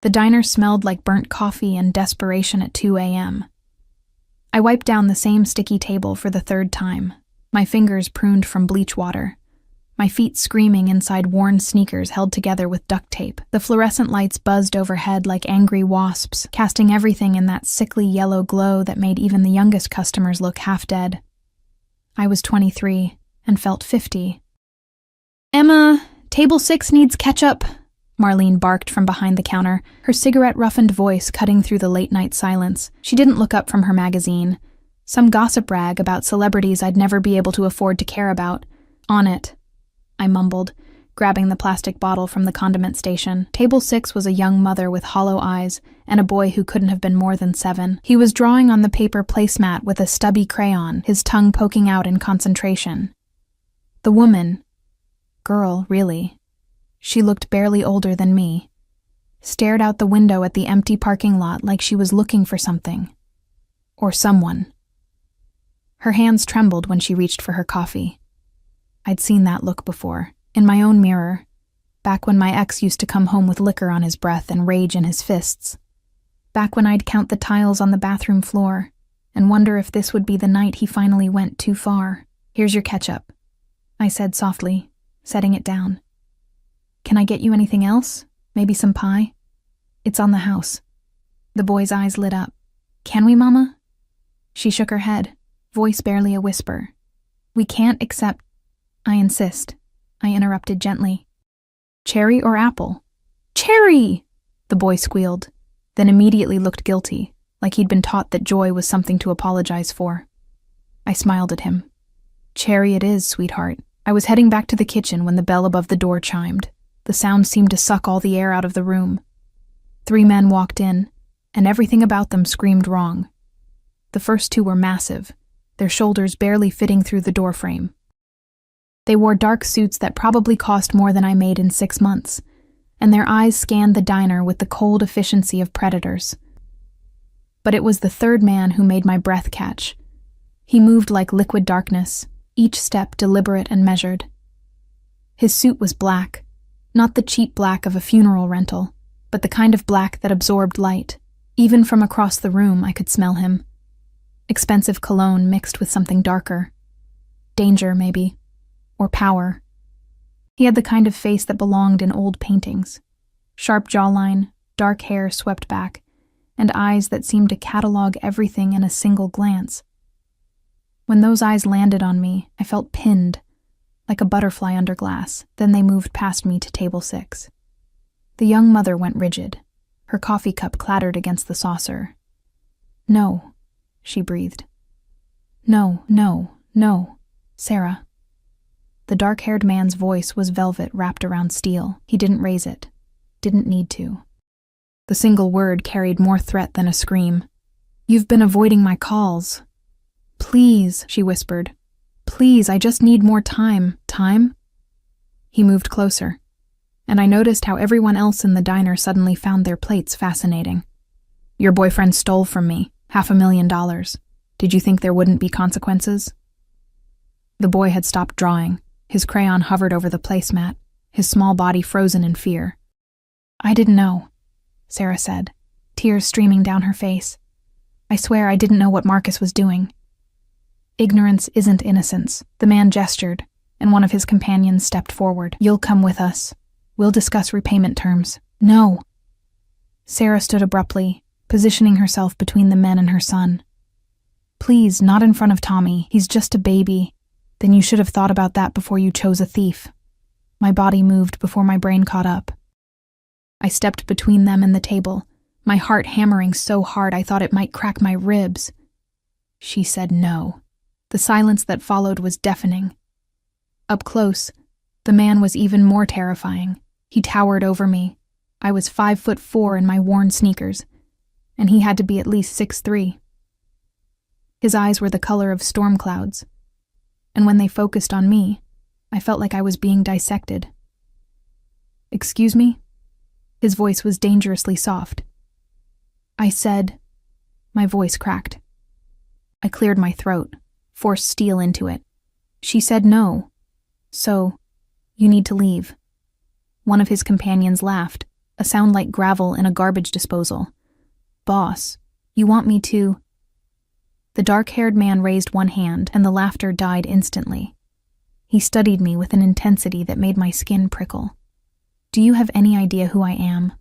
The diner smelled like burnt coffee and desperation at 2 a.m. I wiped down the same sticky table for the third time, my fingers pruned from bleach water, my feet screaming inside worn sneakers held together with duct tape. The fluorescent lights buzzed overhead like angry wasps, casting everything in that sickly yellow glow that made even the youngest customers look half dead. I was 23 and felt 50. "Emma, table 6 needs ketchup," Marlene barked from behind the counter, her cigarette-roughened voice cutting through the late-night silence. She didn't look up from her magazine. Some gossip rag about celebrities I'd never be able to afford to care about. "On it," I mumbled, grabbing the plastic bottle from the condiment station. Table 6 was a young mother with hollow eyes and a boy who couldn't have been more than 7. He was drawing on the paper placemat with a stubby crayon, his tongue poking out in concentration. The woman, girl, really, she looked barely older than me, stared out the window at the empty parking lot like she was looking for something. Or someone. Her hands trembled when she reached for her coffee. I'd seen that look before, in my own mirror, back when my ex used to come home with liquor on his breath and rage in his fists. Back when I'd count the tiles on the bathroom floor and wonder if this would be the night he finally went too far. "Here's your ketchup," I said softly, setting it down. "Can I get you anything else? Maybe some pie?" "It's on the house." The boy's eyes lit up. "Can we, Mama?" She shook her head, voice barely a whisper. "We can't accept—" "I insist," I interrupted gently. "Cherry or apple?" "Cherry!" the boy squealed, then immediately looked guilty, like he'd been taught that joy was something to apologize for. I smiled at him. "Cherry it is, sweetheart." I was heading back to the kitchen when the bell above the door chimed. The sound seemed to suck all the air out of the room. 3 men walked in, and everything about them screamed wrong. The first 2 were massive, their shoulders barely fitting through the doorframe. They wore dark suits that probably cost more than I made in 6 months, and their eyes scanned the diner with the cold efficiency of predators. But it was the third man who made my breath catch. He moved like liquid darkness, each step deliberate and measured. His suit was black, not the cheap black of a funeral rental, but the kind of black that absorbed light. Even from across the room, I could smell him. Expensive cologne mixed with something darker. Danger, maybe. Or power. He had the kind of face that belonged in old paintings. Sharp jawline, dark hair swept back, and eyes that seemed to catalog everything in a single glance. When those eyes landed on me, I felt pinned, like a butterfly under glass. Then they moved past me to table 6. The young mother went rigid. Her coffee cup clattered against the saucer. "No," she breathed. "No, no, no, Sarah." The dark-haired man's voice was velvet wrapped around steel. He didn't raise it. Didn't need to. The single word carried more threat than a scream. "You've been avoiding my calls." "Please," she whispered. "Please, I just need more time." "Time?" He moved closer, and I noticed how everyone else in the diner suddenly found their plates fascinating. "Your boyfriend stole from me, $500,000. Did you think there wouldn't be consequences?" The boy had stopped drawing. His crayon hovered over the placemat, his small body frozen in fear. "I didn't know," Sarah said, tears streaming down her face. "I swear I didn't know what Marcus was doing." "Ignorance isn't innocence," the man gestured, and one of his companions stepped forward. "You'll come with us. We'll discuss repayment terms." "No." Sarah stood abruptly, positioning herself between the men and her son. "Please, not in front of Tommy. He's just a baby." "Then you should have thought about that before you chose a thief." My body moved before my brain caught up. I stepped between them and the table, my heart hammering so hard I thought it might crack my ribs. She said no. The silence that followed was deafening. Up close, the man was even more terrifying. He towered over me. I was 5'4" in my worn sneakers, and he had to be at least 6'3". His eyes were the color of storm clouds, and when they focused on me, I felt like I was being dissected. "Excuse me?" His voice was dangerously soft. I said, my voice cracked. I cleared my throat, forced steel into it. She said no. "So, you need to leave." One of his companions laughed, a sound like gravel in a garbage disposal. "Boss, you want me to—" The dark-haired man raised one hand, and the laughter died instantly. He studied me with an intensity that made my skin prickle. "Do you have any idea who I am?"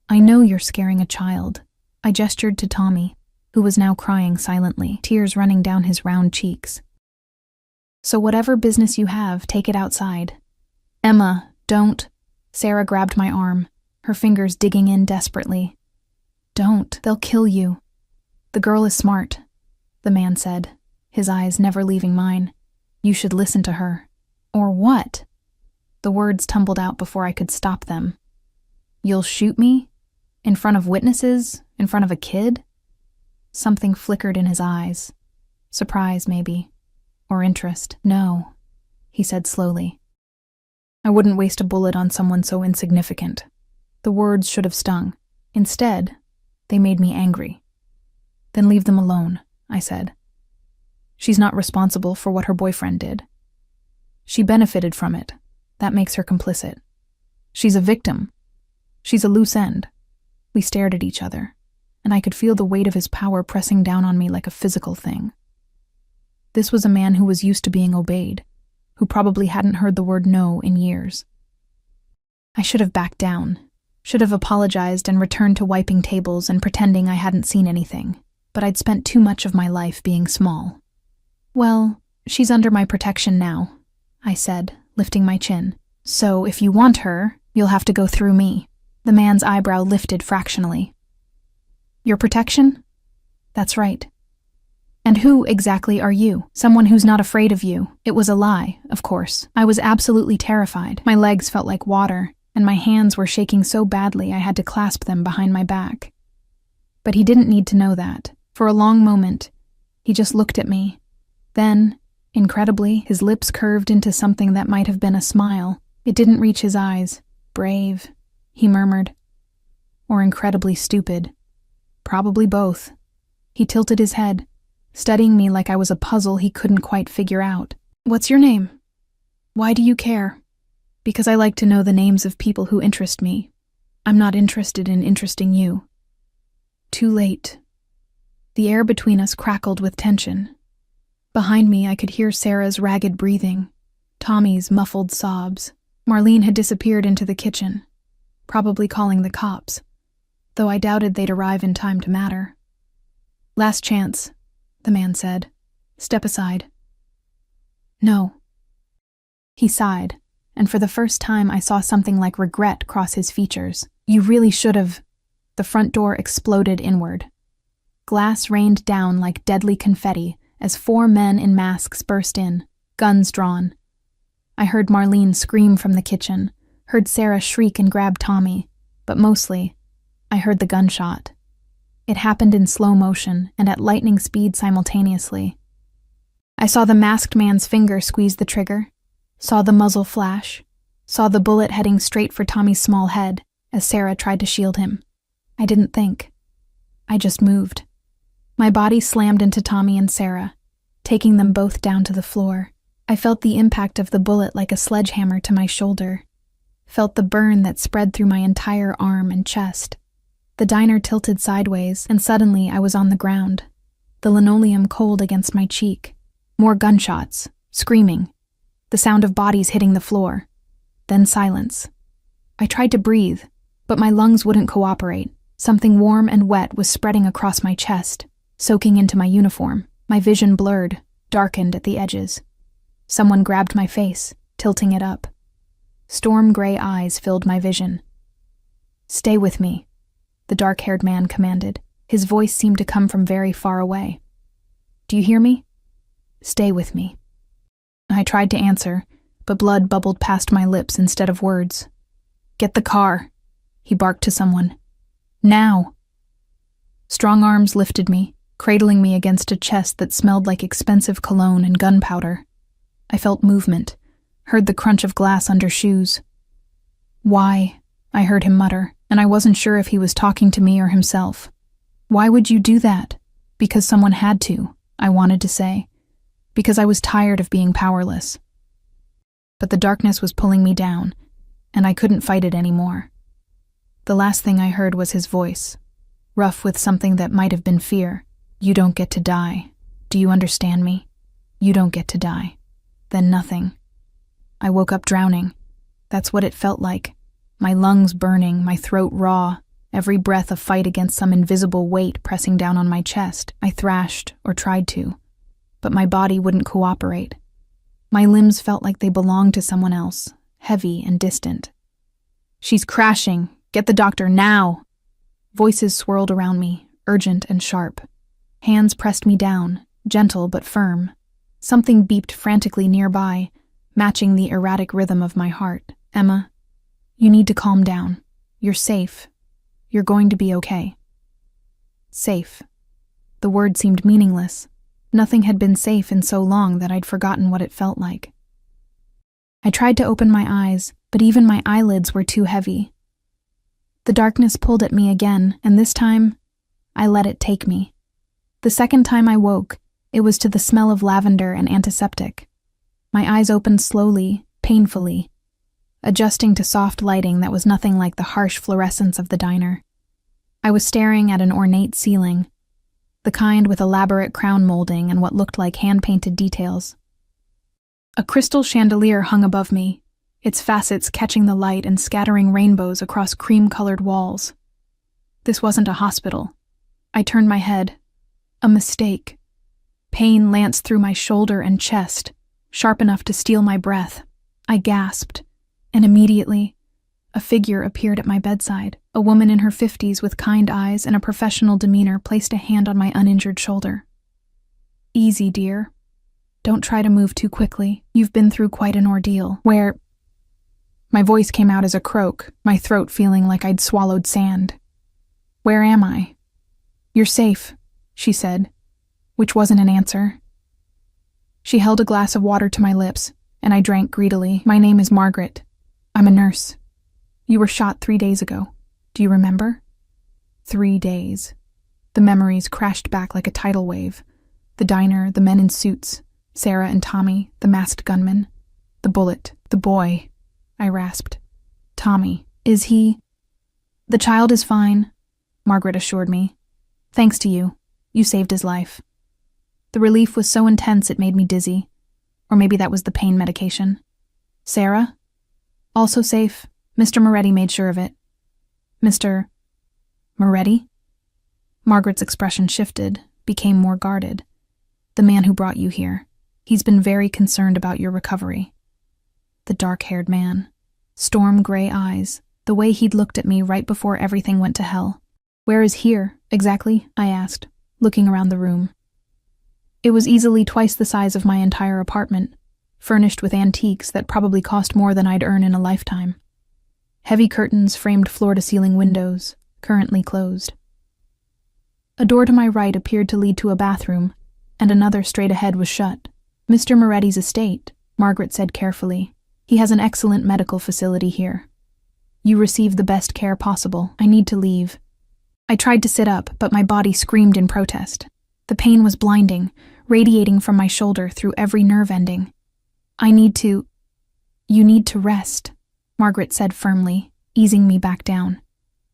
"I know you're scaring a child." I gestured to Tommy, who was now crying silently, tears running down his round cheeks. "So whatever business you have, take it outside." "Emma, don't." Sarah grabbed my arm, her fingers digging in desperately. "Don't, they'll kill you." "The girl is smart," the man said, his eyes never leaving mine. "You should listen to her." "Or what?" The words tumbled out before I could stop them. "You'll shoot me? In front of witnesses? In front of a kid?" Something flickered in his eyes. Surprise, maybe. Or interest. "No," he said slowly. "I wouldn't waste a bullet on someone so insignificant." The words should have stung. Instead, they made me angry. "Then leave them alone," I said. "She's not responsible for what her boyfriend did. She benefited from it. That makes her complicit. She's a victim. She's a loose end." We stared at each other, and I could feel the weight of his power pressing down on me like a physical thing. This was a man who was used to being obeyed, who probably hadn't heard the word no in years. I should have backed down, should have apologized and returned to wiping tables and pretending I hadn't seen anything, but I'd spent too much of my life being small. "Well, she's under my protection now," I said, lifting my chin. "So if you want her, you'll have to go through me." The man's eyebrow lifted fractionally. "Your protection?" "That's right." "And who exactly are you? Someone who's not afraid of you." It was a lie, of course. I was absolutely terrified. My legs felt like water, and my hands were shaking so badly I had to clasp them behind my back. But he didn't need to know that. For a long moment, he just looked at me. Then, incredibly, his lips curved into something that might have been a smile. It didn't reach his eyes. "Brave," he murmured. "Or incredibly stupid. Probably both." He tilted his head, studying me like I was a puzzle he couldn't quite figure out. "What's your name? Why do you care?" "Because I like to know the names of people who interest me. I'm not interested in interesting you." Too late. The air between us crackled with tension. Behind me, I could hear Sarah's ragged breathing, Tommy's muffled sobs. Marlene had disappeared into the kitchen, probably calling the cops, though I doubted they'd arrive in time to matter. "Last chance," the man said. "Step aside." "No." He sighed, and for the first time I saw something like regret cross his features. "You really should have." The front door exploded inward. Glass rained down like deadly confetti as 4 men in masks burst in, guns drawn. I heard Marlene scream from the kitchen, heard Sarah shriek and grab Tommy, but mostly, I heard the gunshot. It happened in slow motion and at lightning speed simultaneously. I saw the masked man's finger squeeze the trigger, saw the muzzle flash, saw the bullet heading straight for Tommy's small head as Sarah tried to shield him. I didn't think. I just moved. My body slammed into Tommy and Sarah, taking them both down to the floor. I felt the impact of the bullet like a sledgehammer to my shoulder, felt the burn that spread through my entire arm and chest. The diner tilted sideways, and suddenly I was on the ground, the linoleum cold against my cheek. More gunshots, screaming, the sound of bodies hitting the floor, then silence. I tried to breathe, but my lungs wouldn't cooperate. Something warm and wet was spreading across my chest, soaking into my uniform. My vision blurred, darkened at the edges. Someone grabbed my face, tilting it up. Storm gray eyes filled my vision. "Stay with me," the dark-haired man commanded. His voice seemed to come from very far away. "Do you hear me? Stay with me." I tried to answer, but blood bubbled past my lips instead of words. "Get the car," he barked to someone. "Now." Strong arms lifted me, cradling me against a chest that smelled like expensive cologne and gunpowder. I felt movement, heard the crunch of glass under shoes. "Why?" I heard him mutter, and I wasn't sure if he was talking to me or himself. "Why would you do that?" "Because someone had to," I wanted to say. "Because I was tired of being powerless." But the darkness was pulling me down, and I couldn't fight it anymore. The last thing I heard was his voice, rough with something that might have been fear. You don't get to die. Do you understand me? You don't get to die. Then nothing. I woke up drowning. That's what it felt like. My lungs burning, my throat raw, every breath a fight against some invisible weight pressing down on my chest. I thrashed, or tried to, but my body wouldn't cooperate. My limbs felt like they belonged to someone else, heavy and distant. She's crashing. Get the doctor now. Voices swirled around me, urgent and sharp. Hands pressed me down, gentle but firm. Something beeped frantically nearby, matching the erratic rhythm of my heart. Emma, you need to calm down. You're safe. You're going to be okay. Safe. The word seemed meaningless. Nothing had been safe in so long that I'd forgotten what it felt like. I tried to open my eyes, but even my eyelids were too heavy. The darkness pulled at me again, and this time, I let it take me. The second time I woke, it was to the smell of lavender and antiseptic. My eyes opened slowly, painfully, adjusting to soft lighting that was nothing like the harsh fluorescence of the diner. I was staring at an ornate ceiling, the kind with elaborate crown molding and what looked like hand-painted details. A crystal chandelier hung above me, its facets catching the light and scattering rainbows across cream-colored walls. This wasn't a hospital. I turned my head. A mistake. Pain lanced through my shoulder and chest, sharp enough to steal my breath. I gasped, and immediately, a figure appeared at my bedside. A woman in her 50s with kind eyes and a professional demeanor placed a hand on my uninjured shoulder. Easy, dear. Don't try to move too quickly. You've been through quite an ordeal. My voice came out as a croak, my throat feeling like I'd swallowed sand. Where am I? You're safe, she said, which wasn't an answer. She held a glass of water to my lips, and I drank greedily. My name is Margaret. I'm a nurse. You were shot 3 days ago. Do you remember? 3 days. The memories crashed back like a tidal wave. The diner, the men in suits, Sarah and Tommy, the masked gunman, the bullet, the boy, I rasped. Tommy, is he? The child is fine, Margaret assured me. Thanks to you. You saved his life. The relief was so intense it made me dizzy. Or maybe that was the pain medication. Sarah? Also safe. Mr. Moretti made sure of it. Mr. Moretti? Margaret's expression shifted, became more guarded. The man who brought you here. He's been very concerned about your recovery. The dark-haired man. Storm gray eyes. The way he'd looked at me right before everything went to hell. Where is here, exactly? I asked, looking around the room. It was easily twice the size of my entire apartment, furnished with antiques that probably cost more than I'd earn in a lifetime. Heavy curtains framed floor-to-ceiling windows, currently closed. A door to my right appeared to lead to a bathroom, and another straight ahead was shut. Mr. Moretti's estate, Margaret said carefully. He has an excellent medical facility here. You receive the best care possible. I need to leave. I tried to sit up, but my body screamed in protest. The pain was blinding, radiating from my shoulder through every nerve ending. You need to rest, Margaret said firmly, easing me back down.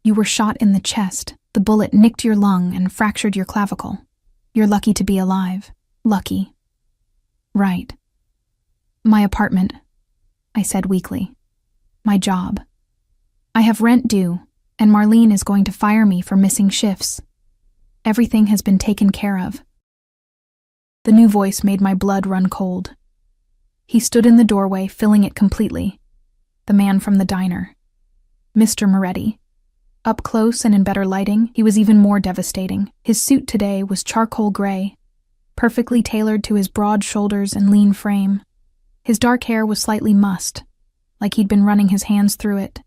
You were shot in the chest. The bullet nicked your lung and fractured your clavicle. You're lucky to be alive. Lucky. Right. My apartment, I said weakly. My job. I have rent due, and Marlene is going to fire me for missing shifts. Everything has been taken care of. The new voice made my blood run cold. He stood in the doorway, filling it completely. The man from the diner. Mr. Moretti. Up close and in better lighting, he was even more devastating. His suit today was charcoal gray, perfectly tailored to his broad shoulders and lean frame. His dark hair was slightly mussed, like he'd been running his hands through it,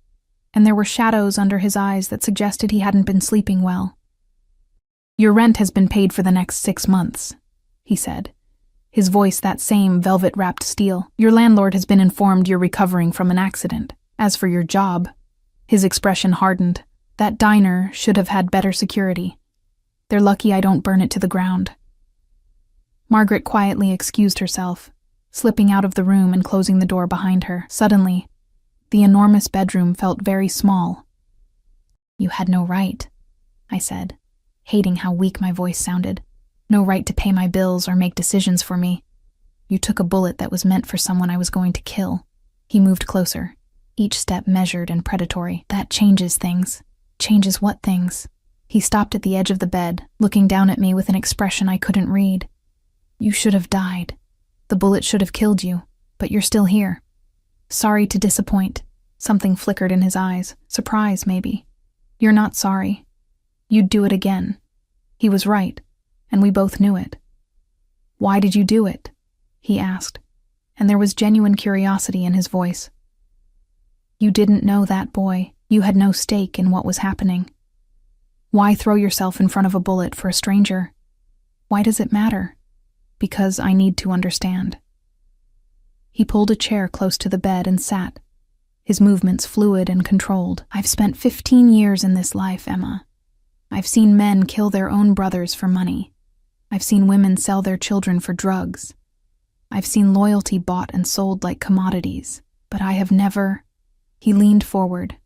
and there were shadows under his eyes that suggested he hadn't been sleeping well. Your rent has been paid for the next 6 months, he said, his voice that same velvet-wrapped steel. Your landlord has been informed you're recovering from an accident. As for your job, his expression hardened. That diner should have had better security. They're lucky I don't burn it to the ground. Margaret quietly excused herself, slipping out of the room and closing the door behind her. Suddenly, the enormous bedroom felt very small, You had no right, I said, hating how weak my voice sounded. No right to pay my bills or make decisions for me. You took a bullet that was meant for someone I was going to kill. He moved closer, each step measured and predatory. That changes things. Changes what things? He stopped at the edge of the bed, looking down at me with an expression I couldn't read. You should have died. The bullet should have killed you, but you're still here. Sorry to disappoint. Something flickered in his eyes. Surprise, maybe. You're not sorry. You'd do it again. He was right, and we both knew it. Why did you do it? He asked, and there was genuine curiosity in his voice. You didn't know that boy. You had no stake in what was happening. Why throw yourself in front of a bullet for a stranger? Why does it matter? Because I need to understand. He pulled a chair close to the bed and sat, his movements fluid and controlled. I've spent 15 years in this life, Emma. I've seen men kill their own brothers for money. I've seen women sell their children for drugs. I've seen loyalty bought and sold like commodities, but I have never... He leaned forward,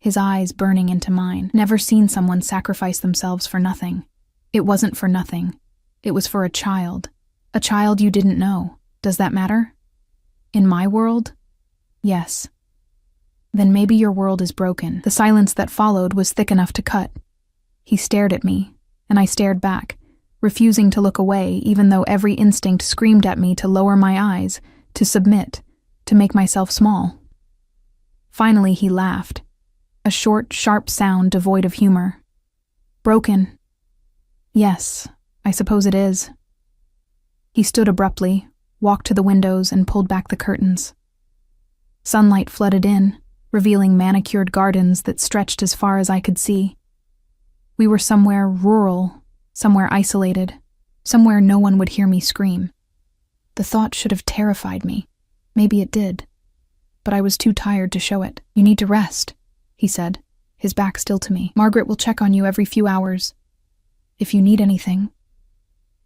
his eyes burning into mine. Never seen someone sacrifice themselves for nothing. It wasn't for nothing. It was for a child you didn't know. Does that matter? In my world? Yes. Then maybe your world is broken. The silence that followed was thick enough to cut. He stared at me, and I stared back, refusing to look away even though every instinct screamed at me to lower my eyes, to submit, to make myself small. Finally he laughed, a short, sharp sound devoid of humor. Broken. Yes, I suppose it is. He stood abruptly, walked to the windows and pulled back the curtains. Sunlight flooded in, revealing manicured gardens that stretched as far as I could see. We were somewhere rural, somewhere isolated, somewhere no one would hear me scream. The thought should have terrified me. Maybe it did. But I was too tired to show it. You need to rest, he said, his back still to me. Margaret will check on you every few hours. If you need anything,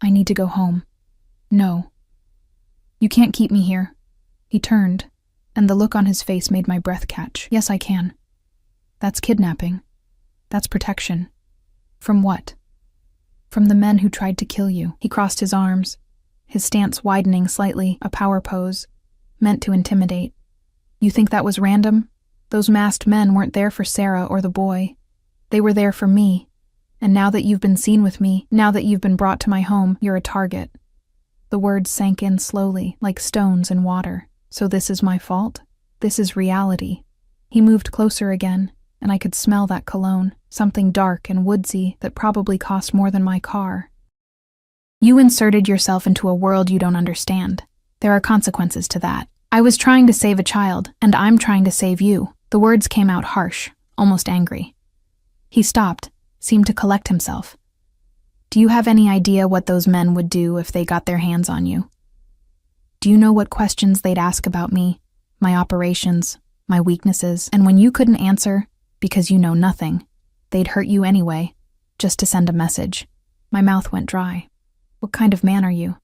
I need to go home. No. You can't keep me here. He turned, and the look on his face made my breath catch. Yes, I can. That's kidnapping. That's protection. From what? From the men who tried to kill you. He crossed his arms, his stance widening slightly, a power pose, meant to intimidate. You think that was random? Those masked men weren't there for Sarah or the boy. They were there for me. And now that you've been seen with me, now that you've been brought to my home, you're a target. The words sank in slowly, like stones in water. So this is my fault? This is reality. He moved closer again, and I could smell that cologne, something dark and woodsy that probably cost more than my car. You inserted yourself into a world you don't understand. There are consequences to that. I was trying to save a child, and I'm trying to save you. The words came out harsh, almost angry. He stopped, seemed to collect himself. Do you have any idea what those men would do if they got their hands on you? Do you know what questions they'd ask about me, my operations, my weaknesses? And when you couldn't answer, because you know nothing, they'd hurt you anyway, just to send a message. My mouth went dry. What kind of man are you?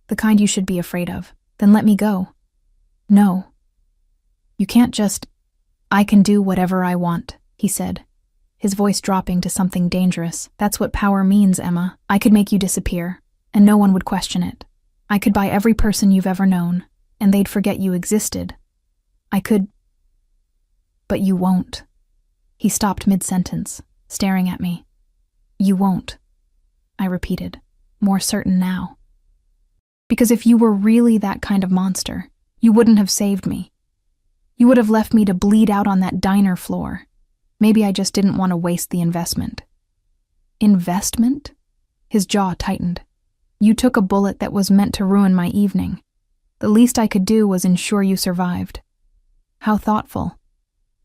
The kind you should be afraid of. Then let me go. No. You can't just... I can do whatever I want, he said, his voice dropping to something dangerous. That's what power means, Emma. I could make you disappear, and no one would question it. I could buy every person you've ever known, and they'd forget you existed. I could... But you won't. He stopped mid-sentence, staring at me. You won't, I repeated, more certain now. Because if you were really that kind of monster, you wouldn't have saved me. You would have left me to bleed out on that diner floor. Maybe I just didn't want to waste the investment. Investment? His jaw tightened. You took a bullet that was meant to ruin my evening. The least I could do was ensure you survived. How thoughtful.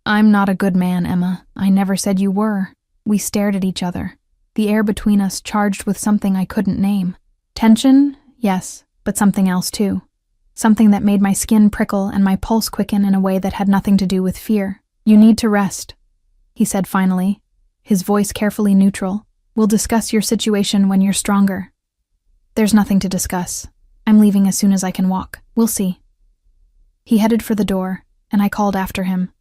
I'm not a good man, Emma. I never said you were. We stared at each other, the air between us charged with something I couldn't name. Tension? Yes, but something else too. Something that made my skin prickle and my pulse quicken in a way that had nothing to do with fear. You need to rest, he said finally, his voice carefully neutral. We'll discuss your situation when you're stronger. There's nothing to discuss. I'm leaving as soon as I can walk. We'll see. He headed for the door, and I called after him.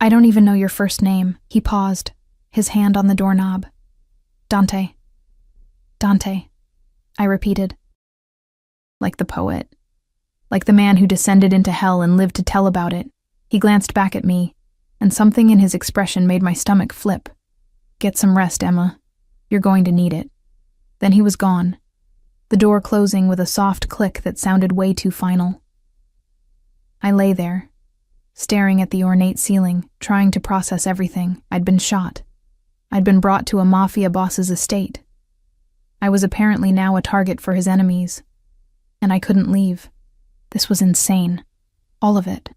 I don't even know your first name. He paused, his hand on the doorknob. "Dante. Dante," I repeated. Like the poet. Like the man who descended into hell and lived to tell about it. He glanced back at me, and something in his expression made my stomach flip. "Get some rest, Emma. You're going to need it." Then he was gone, the door closing with a soft click that sounded way too final. I lay there, staring at the ornate ceiling, trying to process everything. I'd been shot. I'd been brought to a Mafia boss's estate. I was apparently now a target for his enemies, and I couldn't leave. This was insane. All of it.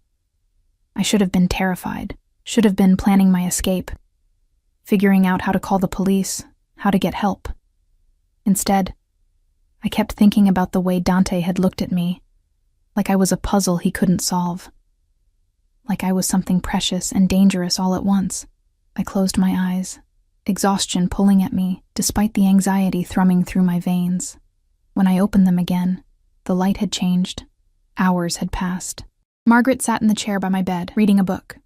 I should have been terrified, should have been planning my escape, figuring out how to call the police, how to get help. Instead, I kept thinking about the way Dante had looked at me, like I was a puzzle he couldn't solve. Like I was something precious and dangerous all at once. I closed my eyes, exhaustion pulling at me, despite the anxiety thrumming through my veins. When I opened them again, the light had changed. Hours had passed. Margaret sat in the chair by my bed, reading a book.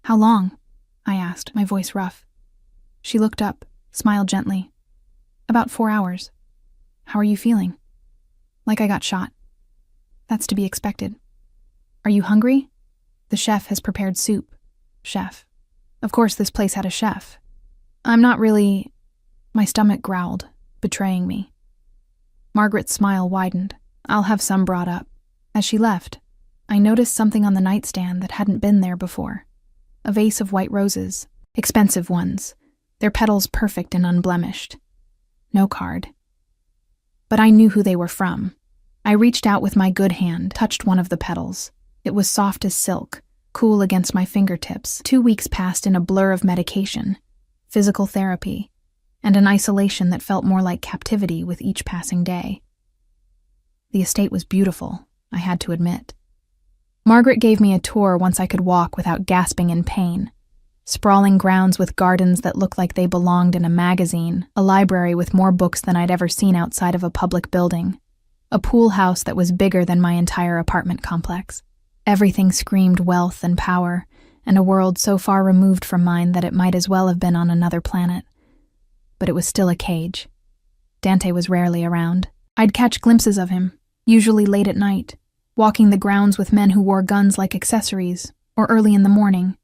"How long?" I asked, my voice rough. She looked up, smiled gently. "About 4 hours. How are you feeling?" "Like I got shot." "That's to be expected. Are you hungry?" "The chef has prepared soup." "Chef. Of course this place had a chef." "I'm not really—" My stomach growled, betraying me. Margaret's smile widened. "I'll have some brought up." As she left, I noticed something on the nightstand that hadn't been there before. A vase of white roses, expensive ones, their petals perfect and unblemished. No card. But I knew who they were from. I reached out with my good hand, touched one of the petals. It was soft as silk, cool against my fingertips. 2 weeks passed in a blur of medication, physical therapy, and an isolation that felt more like captivity with each passing day. The estate was beautiful, I had to admit. Margaret gave me a tour once I could walk without gasping in pain. Sprawling grounds with gardens that looked like they belonged in a magazine, a library with more books than I'd ever seen outside of a public building, a pool house that was bigger than my entire apartment complex. Everything screamed wealth and power, and a world so far removed from mine that it might as well have been on another planet. But it was still a cage. Dante was rarely around. I'd catch glimpses of him, usually late at night, walking the grounds with men who wore guns like accessories, or early in the morning,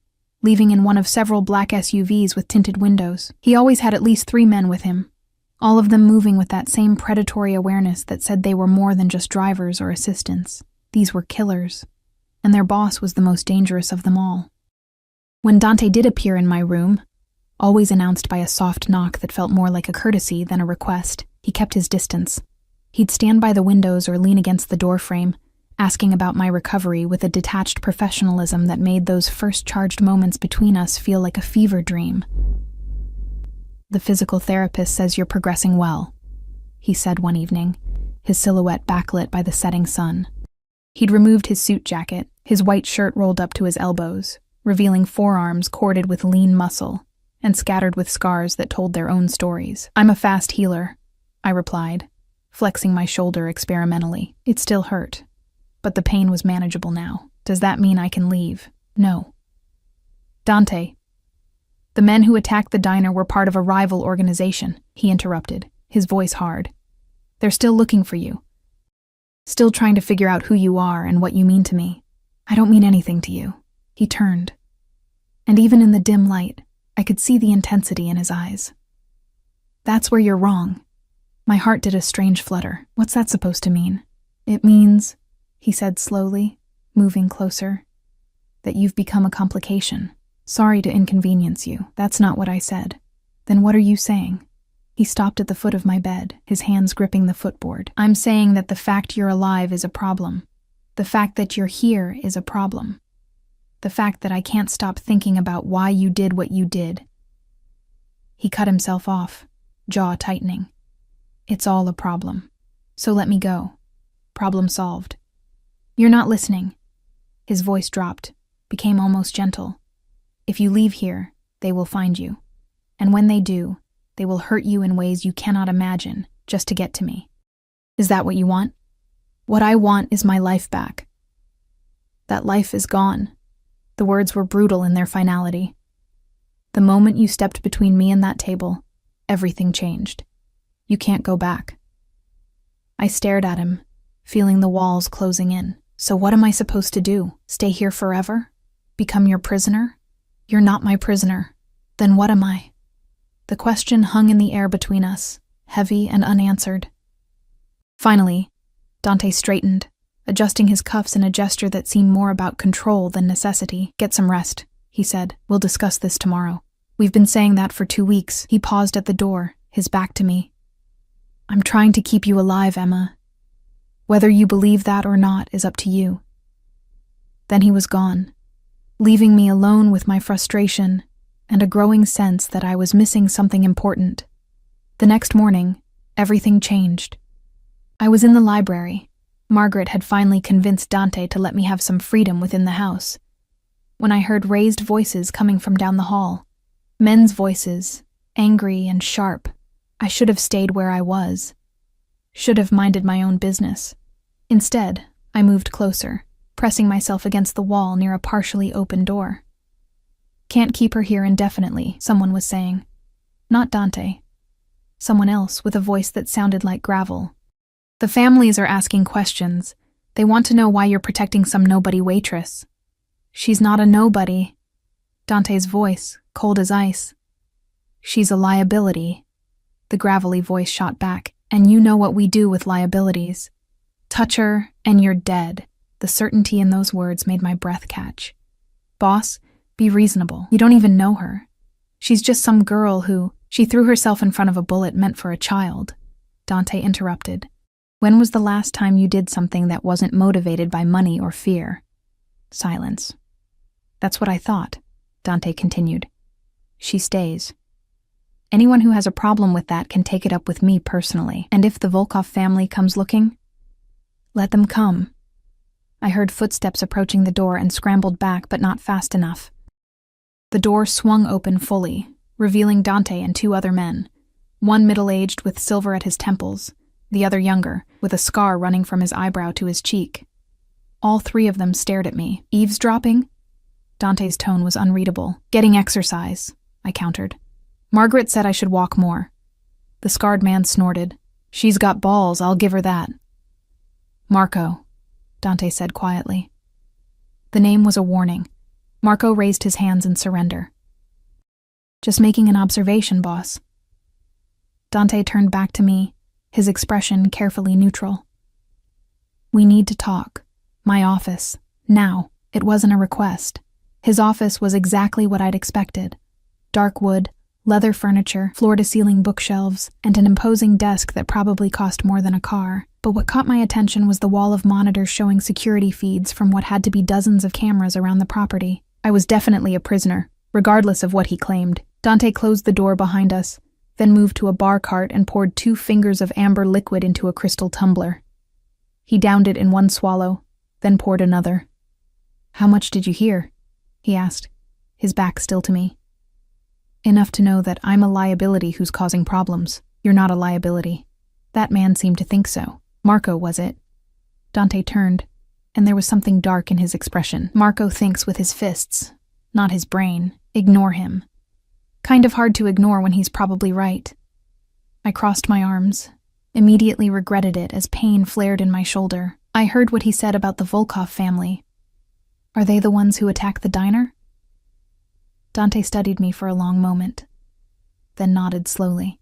leaving in one of several black SUVs with tinted windows. He always had at least 3 men with him, all of them moving with that same predatory awareness that said they were more than just drivers or assistants. These were killers, and their boss was the most dangerous of them all. When Dante did appear in my room, always announced by a soft knock that felt more like a courtesy than a request, he kept his distance. He'd stand by the windows or lean against the doorframe, asking about my recovery with a detached professionalism that made those first charged moments between us feel like a fever dream. "The physical therapist says you're progressing well," he said one evening, his silhouette backlit by the setting sun. He'd removed his suit jacket, his white shirt rolled up to his elbows, revealing forearms corded with lean muscle and scattered with scars that told their own stories. "I'm a fast healer," I replied, flexing my shoulder experimentally. It still hurt, but the pain was manageable now. "Does that mean I can leave?" "No." "Dante, the men who attacked the diner were part of a rival organization," he interrupted, his voice hard. "They're still looking for you. Still trying to figure out who you are and what you mean to me." "I don't mean anything to you." He turned, and even in the dim light, I could see the intensity in his eyes. "That's where you're wrong." My heart did a strange flutter. "What's that supposed to mean?" "It means," he said slowly, moving closer, "that you've become a complication. Sorry to inconvenience you. That's not what I said." "Then what are you saying?" He stopped at the foot of my bed, his hands gripping the footboard. "I'm saying that the fact you're alive is a problem. The fact that you're here is a problem. The fact that I can't stop thinking about why you did what you did." He cut himself off, jaw tightening. "It's all a problem. So let me go. Problem solved." "You're not listening." His voice dropped, became almost gentle. "If you leave here, they will find you. And when they do, they will hurt you in ways you cannot imagine, just to get to me. Is that what you want?" "What I want is my life back." "That life is gone." The words were brutal in their finality. The moment you stepped between me and that table, everything changed. You can't go back." I stared at him, feeling the walls closing in. "So what am I supposed to do? Stay here forever? Become your prisoner?" "You're not my prisoner. Then what am I?" The question hung in the air between us, heavy and unanswered. Finally, Dante straightened, adjusting his cuffs in a gesture that seemed more about control than necessity. "Get some rest," he said. "We'll discuss this tomorrow." "We've been saying that for 2 weeks." He paused at the door, his back to me. "I'm trying to keep you alive, Emma. Whether you believe that or not is up to you." Then he was gone, leaving me alone with my frustration and a growing sense that I was missing something important. The next morning, everything changed. I was in the library. Margaret had finally convinced Dante to let me have some freedom within the house, when I heard raised voices coming from down the hall. Men's voices, angry and sharp. I should have stayed where I was. Should have minded my own business. Instead, I moved closer, pressing myself against the wall near a partially open door. "Can't keep her here indefinitely," someone was saying. Not Dante. Someone else with a voice that sounded like gravel. "The families are asking questions. They want to know why you're protecting some nobody waitress." "She's not a nobody." Dante's voice, cold as ice. "She's a liability." The gravelly voice shot back. "And you know what we do with liabilities. Touch her, and you're dead." The certainty in those words made my breath catch. "Boss, be reasonable. You don't even know her. She's just some girl who..." "She threw herself in front of a bullet meant for a child," Dante interrupted. "When was the last time you did something that wasn't motivated by money or fear?" Silence. "That's what I thought," Dante continued. "She stays. Anyone who has a problem with that can take it up with me personally. And if the Volkov family comes looking, let them come." I heard footsteps approaching the door and scrambled back, but not fast enough. The door swung open fully, revealing Dante and 2 other men, one middle-aged with silver at his temples, the other younger, with a scar running from his eyebrow to his cheek. All 3 of them stared at me. "Eavesdropping?" Dante's tone was unreadable. "Getting exercise," I countered. "Margaret said I should walk more." The scarred man snorted. "She's got balls, I'll give her that." "Marco," Dante said quietly. The name was a warning. Marco raised his hands in surrender. "Just making an observation, boss." Dante turned back to me, his expression carefully neutral. "We need to talk. My office. Now." It wasn't a request. His office was exactly what I'd expected. Dark wood, leather furniture, floor-to-ceiling bookshelves, and an imposing desk that probably cost more than a car. But what caught my attention was the wall of monitors showing security feeds from what had to be dozens of cameras around the property. I was definitely a prisoner, regardless of what he claimed. Dante closed the door behind us, then moved to a bar cart and poured 2 fingers of amber liquid into a crystal tumbler. He downed it in one swallow, then poured another. "How much did you hear?" he asked, his back still to me. "Enough to know that I'm a liability who's causing problems. You're not a liability." That man seemed to think so. "Marco, was it?" Dante turned, and there was something dark in his expression. "Marco thinks with his fists, not his brain. Ignore him." Kind of hard to ignore when he's probably right. I crossed my arms, immediately regretted it as pain flared in my shoulder. I heard what he said about the Volkov family. Are they the ones who attacked the diner? Dante studied me for a long moment, then nodded slowly.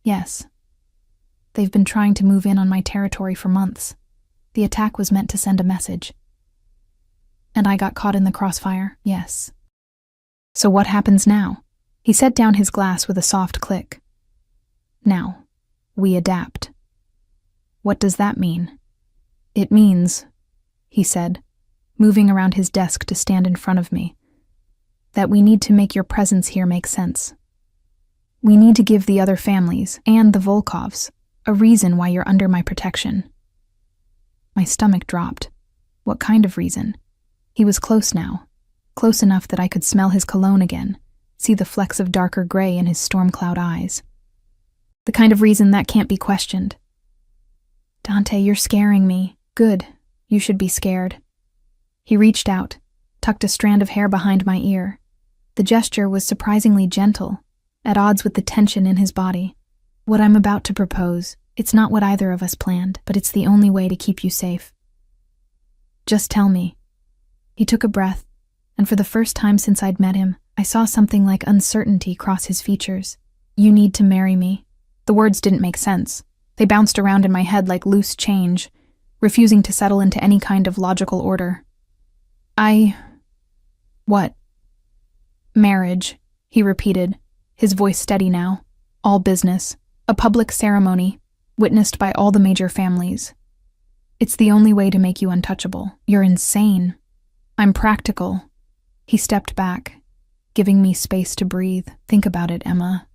"Yes. They've been trying to move in on my territory for months. The attack was meant to send a message. And I got caught in the crossfire, yes." "So what happens now?" He set down his glass with a soft click. "Now, we adapt." "What does that mean?" "It means," he said, moving around his desk to stand in front of me, "that we need to make your presence here make sense. We need to give the other families, and the Volkovs, a reason why you're under my protection." My stomach dropped. What kind of reason? He was close now, close enough that I could smell his cologne again, see the flecks of darker gray in his storm cloud eyes. The kind of reason that can't be questioned. "Dante, you're scaring me." "Good. You should be scared." He reached out, tucked a strand of hair behind my ear, The gesture was surprisingly gentle, at odds with the tension in his body. What I'm about to propose, it's not what either of us planned, but it's the only way to keep you safe. Just tell me. He took a breath, and for the first time since I'd met him, I saw something like uncertainty cross his features. You need to marry me. The words didn't make sense. They bounced around in my head like loose change, refusing to settle into any kind of logical order. What? Marriage, he repeated, his voice steady now. All business. A public ceremony, witnessed by all the major families. It's the only way to make you untouchable. You're insane. I'm practical. He stepped back, giving me space to breathe. Think about it, Emma.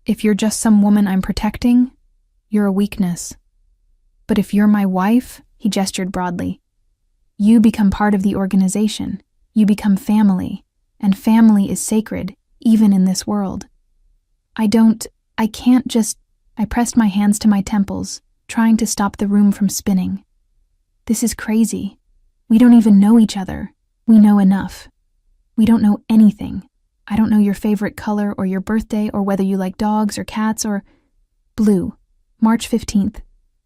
If you're just some woman I'm protecting, you're a weakness. But if you're my wife, he gestured broadly, you become part of the organization. You become family, and family is sacred, even in this world. I pressed my hands to my temples, trying to stop the room from spinning. This is crazy. We don't even know each other. We know enough. We don't know anything. I don't know your favorite color or your birthday or whether you like dogs or cats or... Blue. March 15th.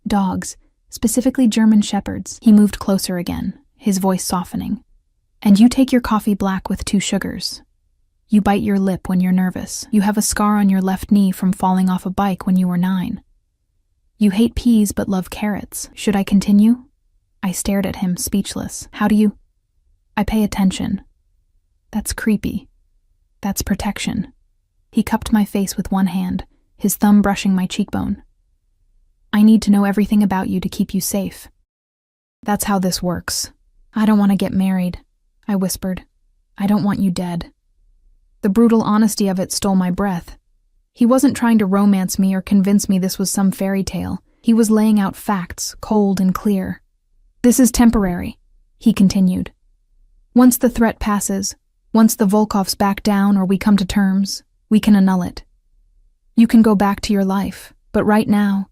Dogs. Specifically German shepherds. He moved closer again, his voice softening. And you take your coffee black with 2 sugars. You bite your lip when you're nervous. You have a scar on your left knee from falling off a bike when you were 9. You hate peas but love carrots. Should I continue? I stared at him, speechless. How do you? I pay attention. That's creepy. That's protection. He cupped my face with one hand, his thumb brushing my cheekbone. I need to know everything about you to keep you safe. That's how this works. I don't want to get married, I whispered. I don't want you dead. The brutal honesty of it stole my breath. He wasn't trying to romance me or convince me this was some fairy tale. He was laying out facts, cold and clear. This is temporary, he continued. Once the threat passes, once the Volkovs back down or we come to terms, we can annul it. You can go back to your life, but right now,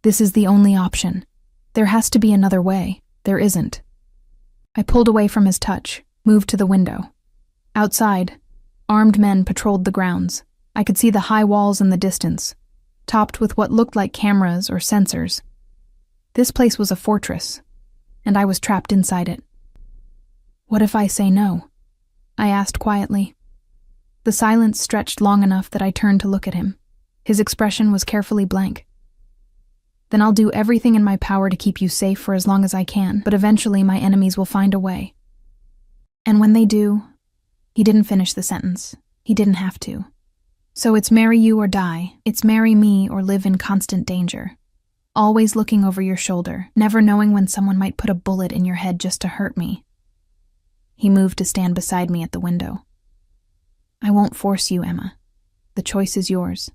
this is the only option. There has to be another way. There isn't. I pulled away from his touch, moved to the window. Outside, armed men patrolled the grounds. I could see the high walls in the distance, topped with what looked like cameras or sensors. This place was a fortress, and I was trapped inside it. What if I say no? I asked quietly. The silence stretched long enough that I turned to look at him. His expression was carefully blank. Then I'll do everything in my power to keep you safe for as long as I can, but eventually my enemies will find a way. And when they do... He didn't finish the sentence. He didn't have to. So it's marry you or die. It's marry me or live in constant danger. Always looking over your shoulder, never knowing when someone might put a bullet in your head just to hurt me. He moved to stand beside me at the window. I won't force you, Emma. The choice is yours,